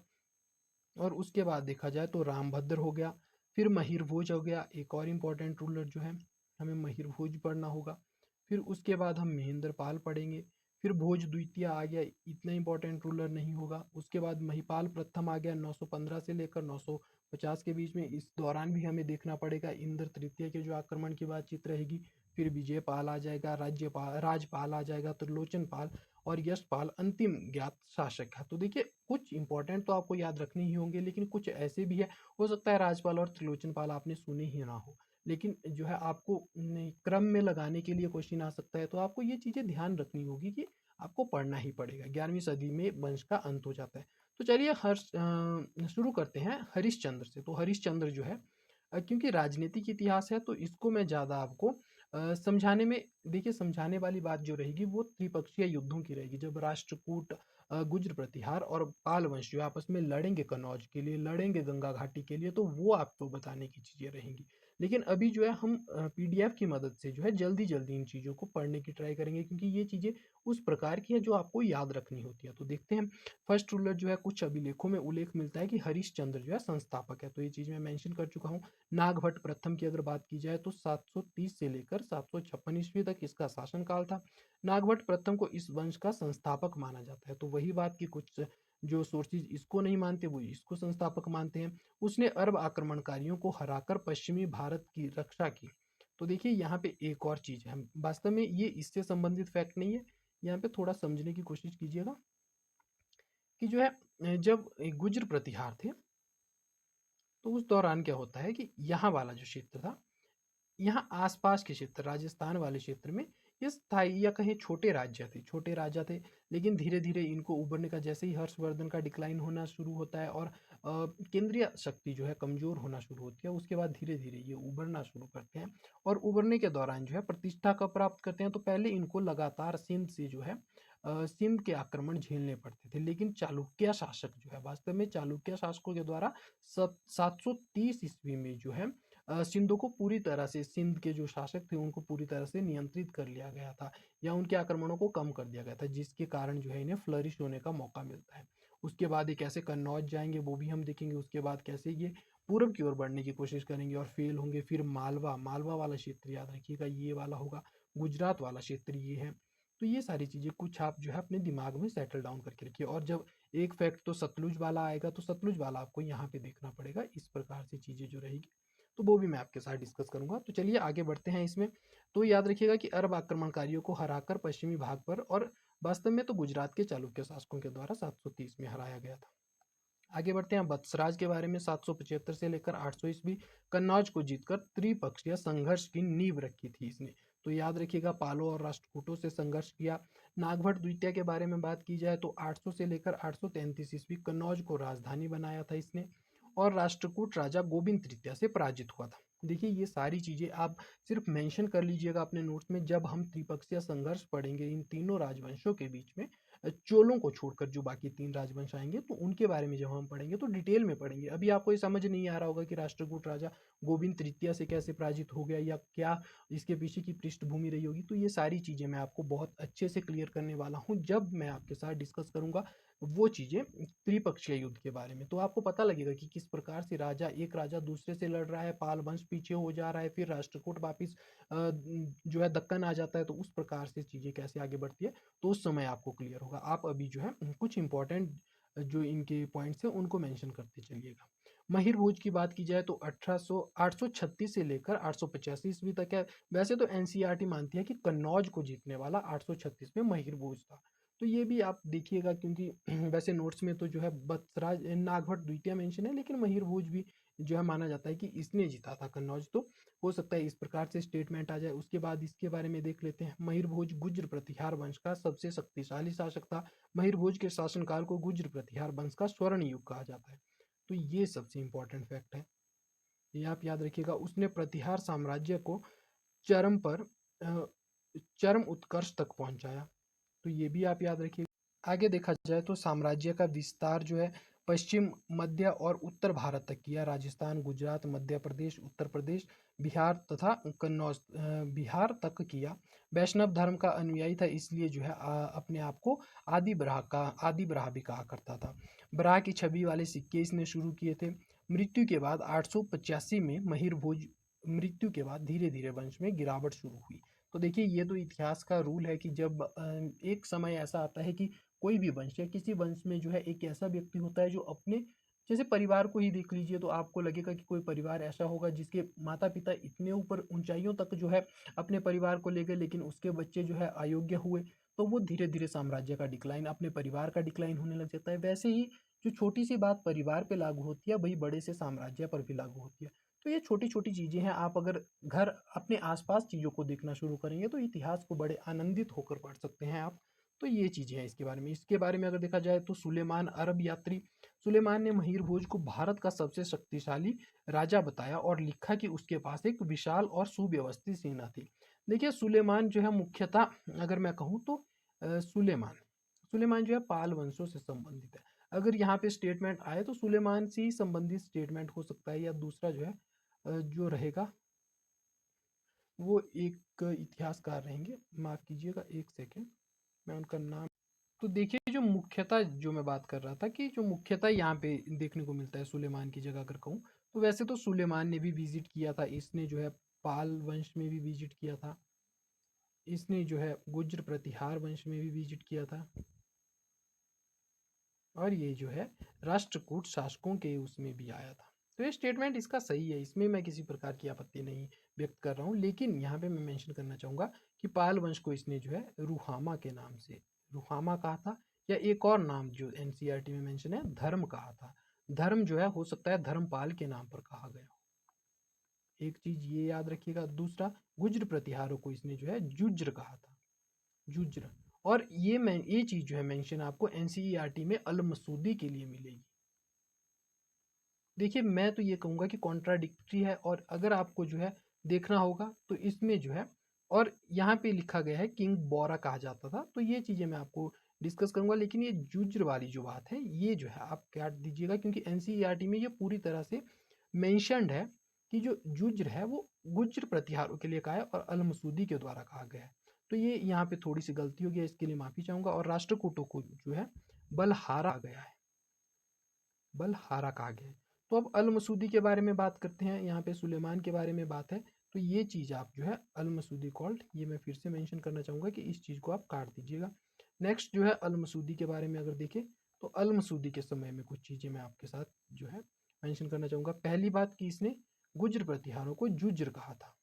[SPEAKER 1] और उसके बाद देखा जाए तो रामभद्र हो गया। फिर महिरभोज हो गया, एक और इम्पोर्टेंट रूलर जो है हमें महिरभोज पढ़ना होगा। फिर उसके बाद हम महेंद्रपाल पढ़ेंगे। फिर भोज द्वितीय आ गया, इतना इंपॉर्टेंट रूलर नहीं होगा। उसके बाद महिपाल प्रथम आ गया 915 से लेकर 950 के बीच में। इस दौरान भी हमें देखना पड़ेगा इंद्र तृतीय के जो आक्रमण की बातचीत रहेगी। फिर विजयपाल आ जाएगा, राजपाल आ जाएगा, त्रिलोचन पाल और यशपाल अंतिम ज्ञात शासक है। तो देखिए कुछ इंपॉर्टेंट तो आपको याद रखने ही होंगे, लेकिन कुछ ऐसे भी है, हो सकता है राजपाल और त्रिलोचन पाल आपने सुने ही ना हो, लेकिन जो है आपको क्रम में लगाने के लिए क्वेश्चन आ सकता है। तो आपको ये चीज़ें ध्यान रखनी होगी कि आपको पढ़ना ही पड़ेगा। 11वीं सदी में वंश का अंत हो जाता है। तो चलिए शुरू करते हैं हरिश्चंद्र से। तो हरिश्चंद्र जो है क्योंकि राजनीतिक इतिहास है तो इसको मैं ज़्यादा आपको समझाने में, देखिए समझाने वाली बात जो रहेगी वो त्रिपक्षीय युद्धों की रहेगी, जब राष्ट्रकूट गुज्र प्रतिहार और पाल वंश जो आपस में लड़ेंगे, कन्नौज के लिए लड़ेंगे, गंगा घाटी के लिए, तो वो आपको बताने की चीज़ें रहेंगी। लेकिन अभी जो है हम पीडीएफ की मदद से जो है जल्दी जल्दी इन चीज़ों को पढ़ने की ट्राई करेंगे, क्योंकि ये चीज़ें उस प्रकार की है जो आपको याद रखनी होती है। तो देखते हैं फर्स्ट रूलर जो है कुछ अभिलेखों में उल्लेख मिलता है कि हरिश्चंद्र जो है संस्थापक है, तो ये चीज़ मैं मेंशन कर चुका हूँ। नागभट्ट प्रथम की अगर बात की जाए तो 730 से लेकर 756 ईस्वी तक इसका शासनकाल था। नागभट्ट प्रथम को इस वंश का संस्थापक माना जाता है। तो वही बात की कुछ जो सोर्सेज इसको नहीं मानते वो इसको संस्थापक मानते हैं। उसने अरब आक्रमणकारियों को हराकर पश्चिमी भारत की रक्षा की। तो देखिए यहाँ पे एक और चीज है, वास्तव में ये इससे संबंधित फैक्ट नहीं है, यहाँ पे थोड़ा समझने की कोशिश कीजिएगा कि जो है जब गुज्र प्रतिहार थे तो उस दौरान क्या होता है कि यहाँ वाला जो क्षेत्र था, यहाँ आसपास के क्षेत्र राजस्थान वाले क्षेत्र में ये स्थायी या कहीं छोटे राज्य थे, छोटे राजा थे। लेकिन धीरे धीरे इनको उभरने का, जैसे ही हर्षवर्धन का डिक्लाइन होना शुरू होता है और केंद्रीय शक्ति जो है कमजोर होना शुरू होती है, उसके बाद धीरे धीरे ये उभरना शुरू करते हैं। और उभरने के दौरान जो है प्रतिष्ठा का प्राप्त करते हैं। तो पहले इनको लगातार सिंध से जो है सिंध के आक्रमण झेलने पड़ते थे, लेकिन चालुक्य शासक जो है, वास्तव में चालुक्य शासकों के द्वारा 730 ईस्वी में जो है सिंधु को पूरी तरह से, सिंध के जो शासक थे उनको पूरी तरह से नियंत्रित कर लिया गया था, या उनके आक्रमणों को कम कर दिया गया था, जिसके कारण जो है इन्हें फ्लरिश होने का मौका मिलता है। उसके बाद ये कैसे कन्नौज जाएंगे वो भी हम देखेंगे। उसके बाद कैसे ये पूरब की ओर बढ़ने की कोशिश करेंगे और फेल होंगे। फिर मालवा, मालवा वाला क्षेत्र याद रखिएगा ये वाला होगा। गुजरात वाला क्षेत्र ये है। तो ये सारी चीज़ें कुछ आप जो है अपने दिमाग में सेटल डाउन करके रखिए। और जब एक फैक्ट तो सतलुज वाला आएगा, तो सतलुज वाला आपको यहाँ पे देखना पड़ेगा। इस प्रकार से चीज़ें जो रहेगी तो वो भी मैं आपके साथ डिस्कस करूंगा। तो चलिए आगे बढ़ते हैं इसमें। तो याद रखिएगा कि अरब आक्रमणकारियों को हराकर पश्चिमी भाग पर, और वास्तव में तो गुजरात के चालुक्य शासकों के द्वारा 730 में हराया गया था। आगे बढ़ते हैं वत्सराज के बारे में। 775 से लेकर 800 ईस्वी कन्नौज को जीतकर त्रिपक्षीय संघर्ष की नींव रखी थी इसने। तो याद रखिएगा पालो और राष्ट्रकूटों से संघर्ष किया। नागभट्ट द्वितीय के बारे में बात की जाए तो 800 से लेकर 833 ईस्वी कन्नौज को राजधानी बनाया था इसने, और राष्ट्रकूट राजा गोविंद तृतीय से पराजित हुआ था। देखिए ये सारी चीजें आप सिर्फ मेंशन कर लीजिएगा अपने नोट्स में। जब हम त्रिपक्षीय संघर्ष पढ़ेंगे इन तीनों राजवंशों के बीच में, चोलों को छोड़कर जो बाकी 3 राजवंश आएँगे तो उनके बारे में जब हम पढ़ेंगे तो डिटेल में पढ़ेंगे। अभी आपको ये समझ नहीं आ रहा होगा कि राष्ट्रकूट राजा गोविंद तृतीय से कैसे पराजित हो गया या क्या इसके पीछे की पृष्ठभूमि रही होगी। तो ये सारी चीज़ें मैं आपको बहुत अच्छे से क्लियर करने वाला हूँ जब मैं आपके साथ डिस्कस करूँगा वो चीज़ें त्रिपक्षीय युद्ध के बारे में। तो आपको पता लगेगा कि किस प्रकार से एक राजा दूसरे से लड़ रहा है, पाल वंश पीछे हो जा रहा है, फिर राष्ट्रकूट वापिस जो है दक्कन आ जाता है, तो उस प्रकार से चीज़ें कैसे आगे बढ़ती है, तो उस समय आपको क्लियर होगा। आप अभी जो है कुछ इंपॉर्टेंट जो इनके पॉइंट्स हैं उनको मेंशन करते चलिएगा। महिर भोज की बात की जाए तो 836 से लेकर 885 ईस्वी तक है। वैसे तो एनसीईआरटी मानती है कि कन्नौज को जीतने वाला 836 में महिर भोज था। तो ये भी आप देखिएगा क्योंकि वैसे नोट्स में तो जो है बत्सराज नागभट्ट द्वितीय मेंशन है, लेकिन महिर भोज भी जो है माना जाता है कि इसने जीता था कन्नौज। तो हो सकता है इस प्रकार से स्टेटमेंट आ जाए। उसके बाद इसके बारे में देख लेते हैं। महिर भोज गुज्र प्रतिहार वंश का सबसे शक्तिशाली शासक था। महिर भोज के शासनकाल को गुज्र प्रतिहार वंश का स्वर्ण युग कहा जाता है। तो ये सबसे इंपॉर्टेंट फैक्ट है, ये आप याद रखिएगा। उसने प्रतिहार साम्राज्य को चरम पर चरम उत्कर्ष तक पहुंचाया, तो ये भी आप याद रखिए। आगे देखा जाए तो साम्राज्य का विस्तार जो है पश्चिम, मध्य और उत्तर भारत तक किया। राजस्थान, गुजरात, मध्य प्रदेश, उत्तर प्रदेश, बिहार तथा कन्नौज बिहार तक किया। वैष्णव धर्म का अनुयायी था, इसलिए जो है अपने आप को आदि बराह भी कहा करता था। बराह की छवि वाले सिक्के इसने शुरू किए थे। मृत्यु के बाद 885 में महिर भोज मृत्यु के बाद धीरे धीरे वंश में गिरावट शुरू हुई। तो देखिए ये तो इतिहास का रूल है कि जब एक समय ऐसा आता है कि कोई भी वंश या किसी वंश में जो है एक ऐसा व्यक्ति होता है जो अपने जैसे परिवार को ही देख लीजिए, तो आपको लगेगा कि कोई परिवार ऐसा होगा जिसके माता पिता इतने ऊपर ऊंचाइयों तक जो है अपने परिवार को ले गए, लेकिन उसके बच्चे जो है अयोग्य हुए, तो वो धीरे धीरे साम्राज्य का डिक्लाइन, अपने परिवार का डिक्लाइन होने लग जाता है। वैसे ही जो छोटी सी बात परिवार पे लागू होती है वही बड़े से साम्राज्य पर भी लागू होती है। तो ये छोटी छोटी चीजें हैं। आप अगर घर अपने आसपास चीजों को देखना शुरू करेंगे तो इतिहास को बड़े आनंदित होकर पढ़ सकते हैं आप। तो ये चीजें हैं इसके बारे में। इसके बारे में अगर देखा जाए तो सुलेमान अरब यात्री, सुलेमान ने महिर भोज को भारत का सबसे शक्तिशाली राजा बताया और लिखा कि उसके पास एक विशाल और सुव्यवस्थित सेना थी। देखिए सुलेमान जो है मुख्यतः अगर मैं कहूँ तो सुलेमान सुलेमान जो है पाल वंशों से संबंधित है। अगर यहाँ पे स्टेटमेंट आए तो सुलेमान से ही संबंधित स्टेटमेंट हो सकता है, या दूसरा जो है जो रहेगा वो एक इतिहासकार रहेंगे। माफ कीजिएगा एक सेकेंड, मैं उनका नाम। तो देखिए जो मुख्यतः जो मैं बात कर रहा था कि जो मुख्यतः यहाँ पे देखने को मिलता है सुलेमान की जगह अगर कहूँ, तो वैसे तो सुलेमान ने भी विजिट किया था, इसने जो है पाल वंश में भी विजिट किया था, इसने जो है गुज्र प्रतिहार वंश में भी विजिट किया था, और ये जो है राष्ट्रकूट शासकों के उसमें भी आया था। तो ये स्टेटमेंट इसका सही है, इसमें मैं किसी प्रकार की आपत्ति नहीं व्यक्त कर रहा हूँ। लेकिन यहाँ पे मैं मेंशन करना चाहूँगा कि पाल वंश को इसने जो है रुहामा के नाम से रुहामा कहा था, या एक और नाम जो एनसीईआरटी में मेंशन है धर्म कहा था। धर्म जो है हो सकता है धर्मपाल के नाम पर कहा गया हो। एक चीज ये याद रखिएगा। दूसरा, गुज्र प्रतिहारों को इसने जो है जुज्र कहा था, जुज्र। और ये चीज जो है मेंशन आपको एनसीईआरटी में अल मसूदी के लिए मिलेगी। देखिए मैं तो ये कहूँगा कि कॉन्ट्राडिक्टरी है, और अगर आपको जो है देखना होगा तो इसमें जो है, और यहाँ पे लिखा गया है किंग बोरा कहा जाता था, तो ये चीज़ें मैं आपको डिस्कस करूंगा। लेकिन ये जुज्र वाली जो बात है ये जो है आप काट दीजिएगा, क्योंकि एनसीईआरटी में ये पूरी तरह से मेंशनड है कि जो जुज्र है वो गुज्र प्रतिहारों के लिए कहा है और अल मसूदी के द्वारा कहा गया है। तो ये यहाँ पे थोड़ी सी गलती हो गई, इसके लिए माफी चाहूंगा। और राष्ट्रकूटों को जो है बलहारा गया है, बलहारा कहा गया है। तो अब अल मसूदी के बारे में बात करते हैं। यहाँ पे सुलेमान के बारे में बात है, तो ये चीज़ आप जो है अल मसूदी कॉल्ड, ये मैं फिर से मेंशन करना चाहूँगा कि इस चीज़ को आप काट दीजिएगा। नेक्स्ट जो है अल मसूदी के बारे में अगर देखें तो अल मसूदी के समय में कुछ चीज़ें मैं आपके साथ जो है मेंशन करना चाहूँगा। पहली बात कि इसने गुज्र प्रतिहारों को जुज्र कहा था,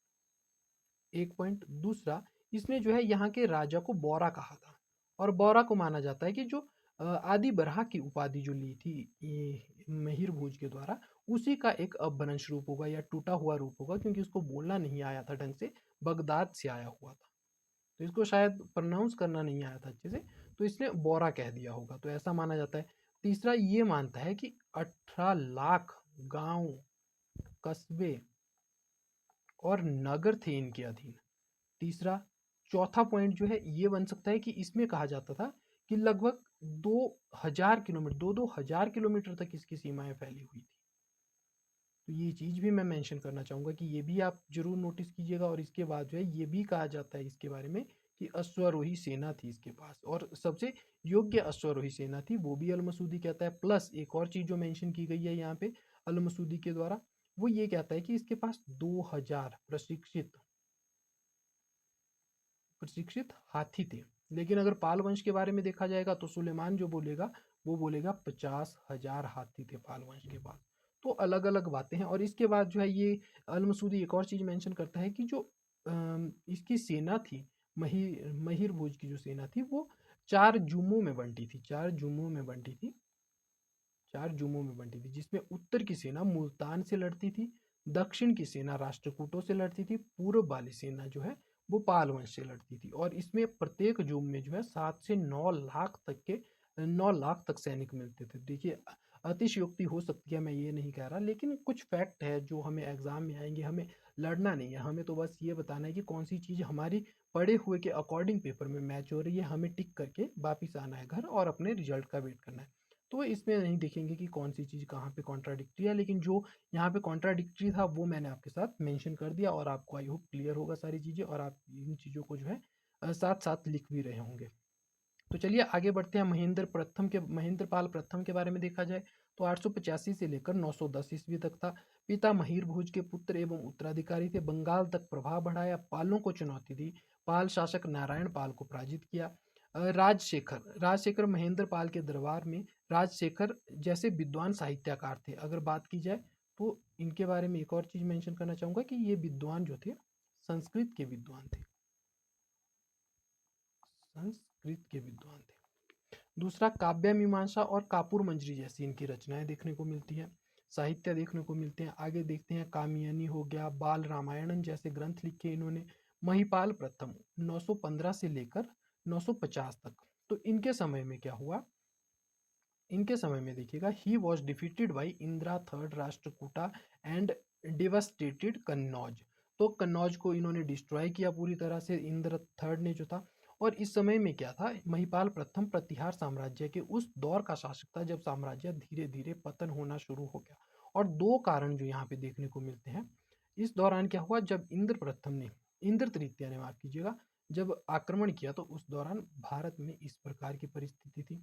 [SPEAKER 1] एक पॉइंट। दूसरा, इसने जो है यहाँ के राजा को बौरा कहा था, और बौरा को माना जाता है कि जो आदि बरहा की उपाधि जो ली थी ये महिर भोज के द्वारा, उसी का एक अपभ्रंश रूप होगा या टूटा हुआ रूप होगा, क्योंकि उसको बोलना नहीं आया था ढंग से, बगदाद से आया हुआ था, तो इसको शायद प्रोनाउंस करना नहीं आया था अच्छे से, तो इसने बौरा कह दिया होगा, तो ऐसा माना जाता है। तीसरा, ये मानता है कि 18 लाख गांव, कस्बे और नगर थे इनके अधीन। तीसरा, चौथा पॉइंट जो है ये बन सकता है कि इसमें कहा जाता था कि लगभग 2000 किलोमीटर, 2-2 हजार किलोमीटर तक इसकी सीमाएं फैली हुई थी। तो ये चीज़ भी मैं मेंशन करना चाहूँगा कि ये भी आप जरूर नोटिस कीजिएगा। और इसके बाद जो है ये भी कहा जाता है इसके बारे में कि अश्वारोही सेना थी इसके पास, और सबसे योग्य अश्वारोही सेना थी, वो भी अल मसूदी कहता है। प्लस एक और चीज़ जो मेंशन की गई है यहाँ पे अल मसूदी के द्वारा, वो ये कहता है कि इसके पास 2000 प्रशिक्षित प्रशिक्षित हाथी थे। लेकिन अगर पाल वंश के बारे में देखा जाएगा तो सुलेमान जो बोलेगा वो बोलेगा 50,000 हाथी थे पाल वंश के पास। तो अलग अलग बातें हैं। और इसके बाद जो है ये अल मसूदी एक और चीज मेंशन करता है कि जो इसकी सेना थी, महिर भोज की जो सेना थी वो 4 जुमों में बंटी थी, 4 जुमों में बंटी थी, 4 जुमों में बंटी थी, जिसमें उत्तर की सेना मुल्तान से लड़ती थी, दक्षिण की सेना राष्ट्रकूटों से लड़ती थी, पूर्व वाली सेना जो है वो पाल वंश से लड़ती थी। और इसमें प्रत्येक जुम में जो है 7 से 9 लाख तक के 9 लाख तक सैनिक मिलते थे। देखिए अतिशयोक्ति हो सकती है, मैं ये नहीं कह रहा, लेकिन कुछ फैक्ट है जो हमें एग्जाम में आएंगे। हमें लड़ना नहीं है, हमें तो बस ये बताना है कि कौन सी चीज़ हमारी पढ़े हुए के अकॉर्डिंग पेपर में मैच हो रही है। हमें टिक करके वापिस आना है घर और अपने रिजल्ट का वेट करना है। तो इसमें नहीं देखेंगे कि कौन सी चीज़ कहाँ पे कॉन्ट्राडिक्टरी है, लेकिन जो यहाँ पे कॉन्ट्राडिक्टरी था वो मैंने आपके साथ मेंशन कर दिया। और आपको आई होप क्लियर होगा सारी चीज़ें, और आप इन चीज़ों को जो है साथ साथ लिख भी रहे होंगे। तो चलिए आगे बढ़ते हैं। महेंद्र पाल प्रथम के बारे में देखा जाए तो 885 से लेकर 910 ईस्वी तक था। पिता महिर भोज के पुत्र एवं उत्तराधिकारी थे। बंगाल तक प्रभाव बढ़ाया, पालों को चुनौती दी, पाल शासक नारायण पाल को पराजित किया। राजशेखर राजशेखर महेंद्र पाल के दरबार में राजशेखर जैसे विद्वान साहित्यकार थे। अगर बात की जाए तो इनके बारे में एक और चीज मेंशन करना चाहूंगा कि ये विद्वान जो थे संस्कृत के विद्वान थे, संस्कृत के विद्वान थे। दूसरा, काव्य मीमांसा और कापुर मंजरी जैसी इनकी रचनाएं देखने को मिलती है, साहित्य देखने को मिलते हैं। आगे देखते हैं, कामियनी हो गया, बाल रामायणन जैसे ग्रंथ लिखे इन्होंने। महिपाल प्रथम 915 से लेकर 950 तक। तो इनके समय में क्या हुआ, इनके समय में देखिएगा, he was defeated by Indira third Rashtrakuta and devastated Kannauj. तो कन्नौज को इन्होंने डिस्ट्रॉय किया पूरी तरह से, इंद्र थर्ड ने जो था। और इस समय में क्या था, महिपाल प्रथम प्रतिहार साम्राज्य के उस दौर का शासक था जब साम्राज्य धीरे धीरे पतन होना शुरू हो गया। और दो कारण जो यहाँ पे देखने को मिलते हैं इस दौरान क्या हुआ, जब इंद्र प्रथम ने, इंद्र तृतीय ने माफ कीजिएगा, जब आक्रमण किया तो उस दौरान भारत में इस प्रकार की परिस्थिति थी।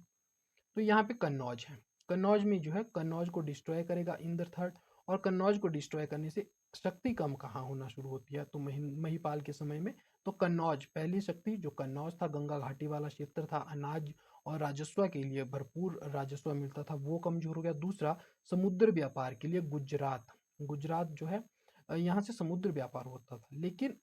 [SPEAKER 1] तो यहाँ पे कन्नौज है, कन्नौज में जो है कन्नौज को डिस्ट्रॉय करेगा इंद्र थर्ड। और कन्नौज को डिस्ट्रॉय करने से शक्ति कम कहाँ होना शुरू होती है, तो महिपाल के समय में तो कन्नौज पहली शक्ति, जो कन्नौज था गंगा घाटी वाला क्षेत्र था, अनाज और राजस्व के लिए भरपूर राजस्व मिलता था, वो कमजोर हो गया। दूसरा, समुद्र व्यापार के लिए गुजरात, गुजरात जो है यहाँ से समुद्र व्यापार होता था। लेकिन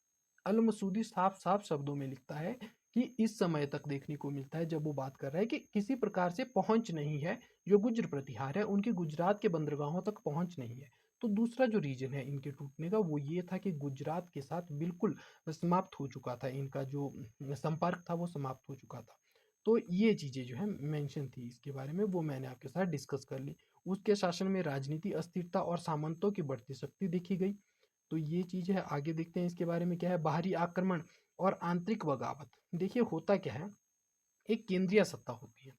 [SPEAKER 1] अल मसूदी साफ साफ शब्दों में लिखता है कि इस समय तक देखने को मिलता है, जब वो बात कर रहा है कि किसी प्रकार से पहुंच नहीं है, जो गुज्र प्रतिहार है उनकी गुजरात के बंदरगाहों तक पहुंच नहीं है। तो दूसरा जो रीजन है इनके टूटने का वो ये था कि गुजरात के साथ बिल्कुल समाप्त हो चुका था, इनका जो संपर्क था वो समाप्त हो चुका था। तो ये चीजें जो है मेंशन थी इसके बारे में, वो मैंने आपके साथ डिस्कस कर ली। उसके शासन में राजनीति अस्थिरता और सामंतों की बढ़ती शक्ति देखी गई। तो ये चीज है। आगे देखते हैं इसके बारे में क्या है, बाहरी आक्रमण और आंतरिक बगावत। देखिए होता क्या है, एक केंद्रीय सत्ता होती है,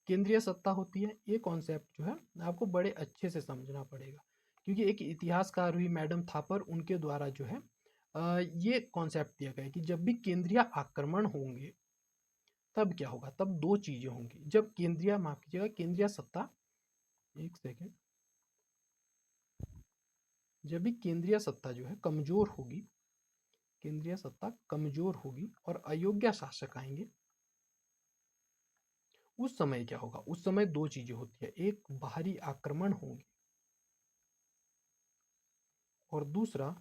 [SPEAKER 1] केंद्रीय सत्ता होती है, ये कॉन्सेप्ट जो है आपको बड़े अच्छे से समझना पड़ेगा। क्योंकि एक इतिहासकार हुई मैडम थापर, उनके द्वारा जो है ये कॉन्सेप्ट दिया गया है कि जब भी केंद्रीय आक्रमण होंगे तब क्या होगा, तब दो चीजें होंगी। जब केंद्रीय, माफ कीजिएगा, केंद्रीय सत्ता, एक सेकेंड, जब भी केंद्रीय सत्ता जो है कमजोर होगी, केंद्रीय सत्ता कमजोर होगी और अयोग्य शासक आएंगे, उस समय क्या होगा, उस समय दो चीजें होती है, एक बाहरी आक्रमण होंगे और दूसरा,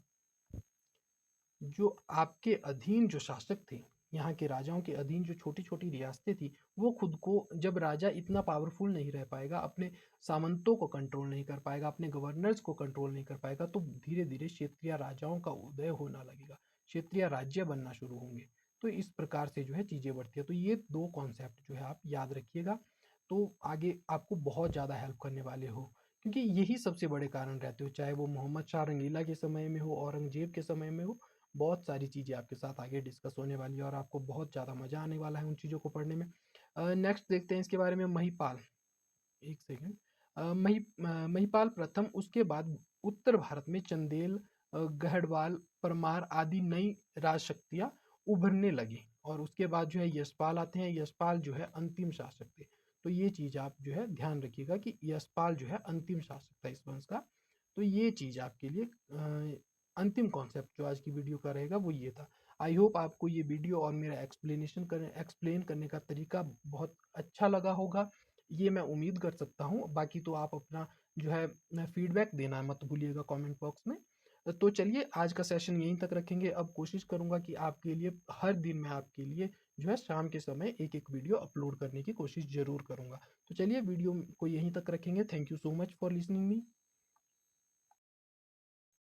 [SPEAKER 1] जो आपके अधीन जो शासक थे, यहाँ के राजाओं के अधीन जो छोटी छोटी रियासतें थी, वो खुद को, जब राजा इतना पावरफुल नहीं रह पाएगा, अपने सामंतों को कंट्रोल नहीं कर पाएगा, अपने गवर्नर्स को कंट्रोल नहीं कर पाएगा, तो धीरे धीरे क्षेत्रीय राजाओं का उदय होना लगेगा, क्षेत्रीय राज्य बनना शुरू होंगे। तो इस प्रकार से जो है चीजें बढ़ती है। तो ये दो कॉन्सेप्ट जो है आप याद रखिएगा, तो आगे आपको बहुत ज़्यादा हेल्प करने वाले हो। क्योंकि यही सबसे बड़े कारण रहते हो, चाहे वो मोहम्मद शाह रंगीला के समय में हो, औरंगजेब के समय में हो, बहुत सारी चीज़ें आपके साथ आगे डिस्कस होने वाली है और आपको बहुत ज़्यादा मज़ा आने वाला है उन चीज़ों को पढ़ने में। नेक्स्ट देखते हैं इसके बारे में महिपाल। एक सेकंड। महिपाल प्रथम, उसके बाद उत्तर भारत में चंदेल, गढ़वाल, परमार आदि नई राजशक्तियाँ उभरने लगी और उसके बाद जो है यशपाल आते हैं। यशपाल जो है अंतिम शासक थे। तो ये चीज़ आप जो है ध्यान रखिएगा कि यशपाल जो है अंतिम शासक था इस वंश का। तो ये चीज़ आपके लिए अंतिम कॉन्सेप्ट जो आज की वीडियो का रहेगा वो ये था। आई होप आपको ये वीडियो और मेरा एक्सप्लेन करने का तरीका बहुत अच्छा लगा होगा, ये मैं उम्मीद कर सकता हूँ। बाकी तो आप अपना जो है फीडबैक देना मत भूलिएगा कमेंट बॉक्स में। तो चलिए आज का सेशन यहीं तक रखेंगे। अब कोशिश करूँगा कि आपके लिए हर दिन मैं आपके लिए जो है शाम के समय एक-एक वीडियो अपलोड करने की कोशिश ज़रूर करूँगा। तो चलिए वीडियो को यहीं तक रखेंगे। Thank you so much for listening me.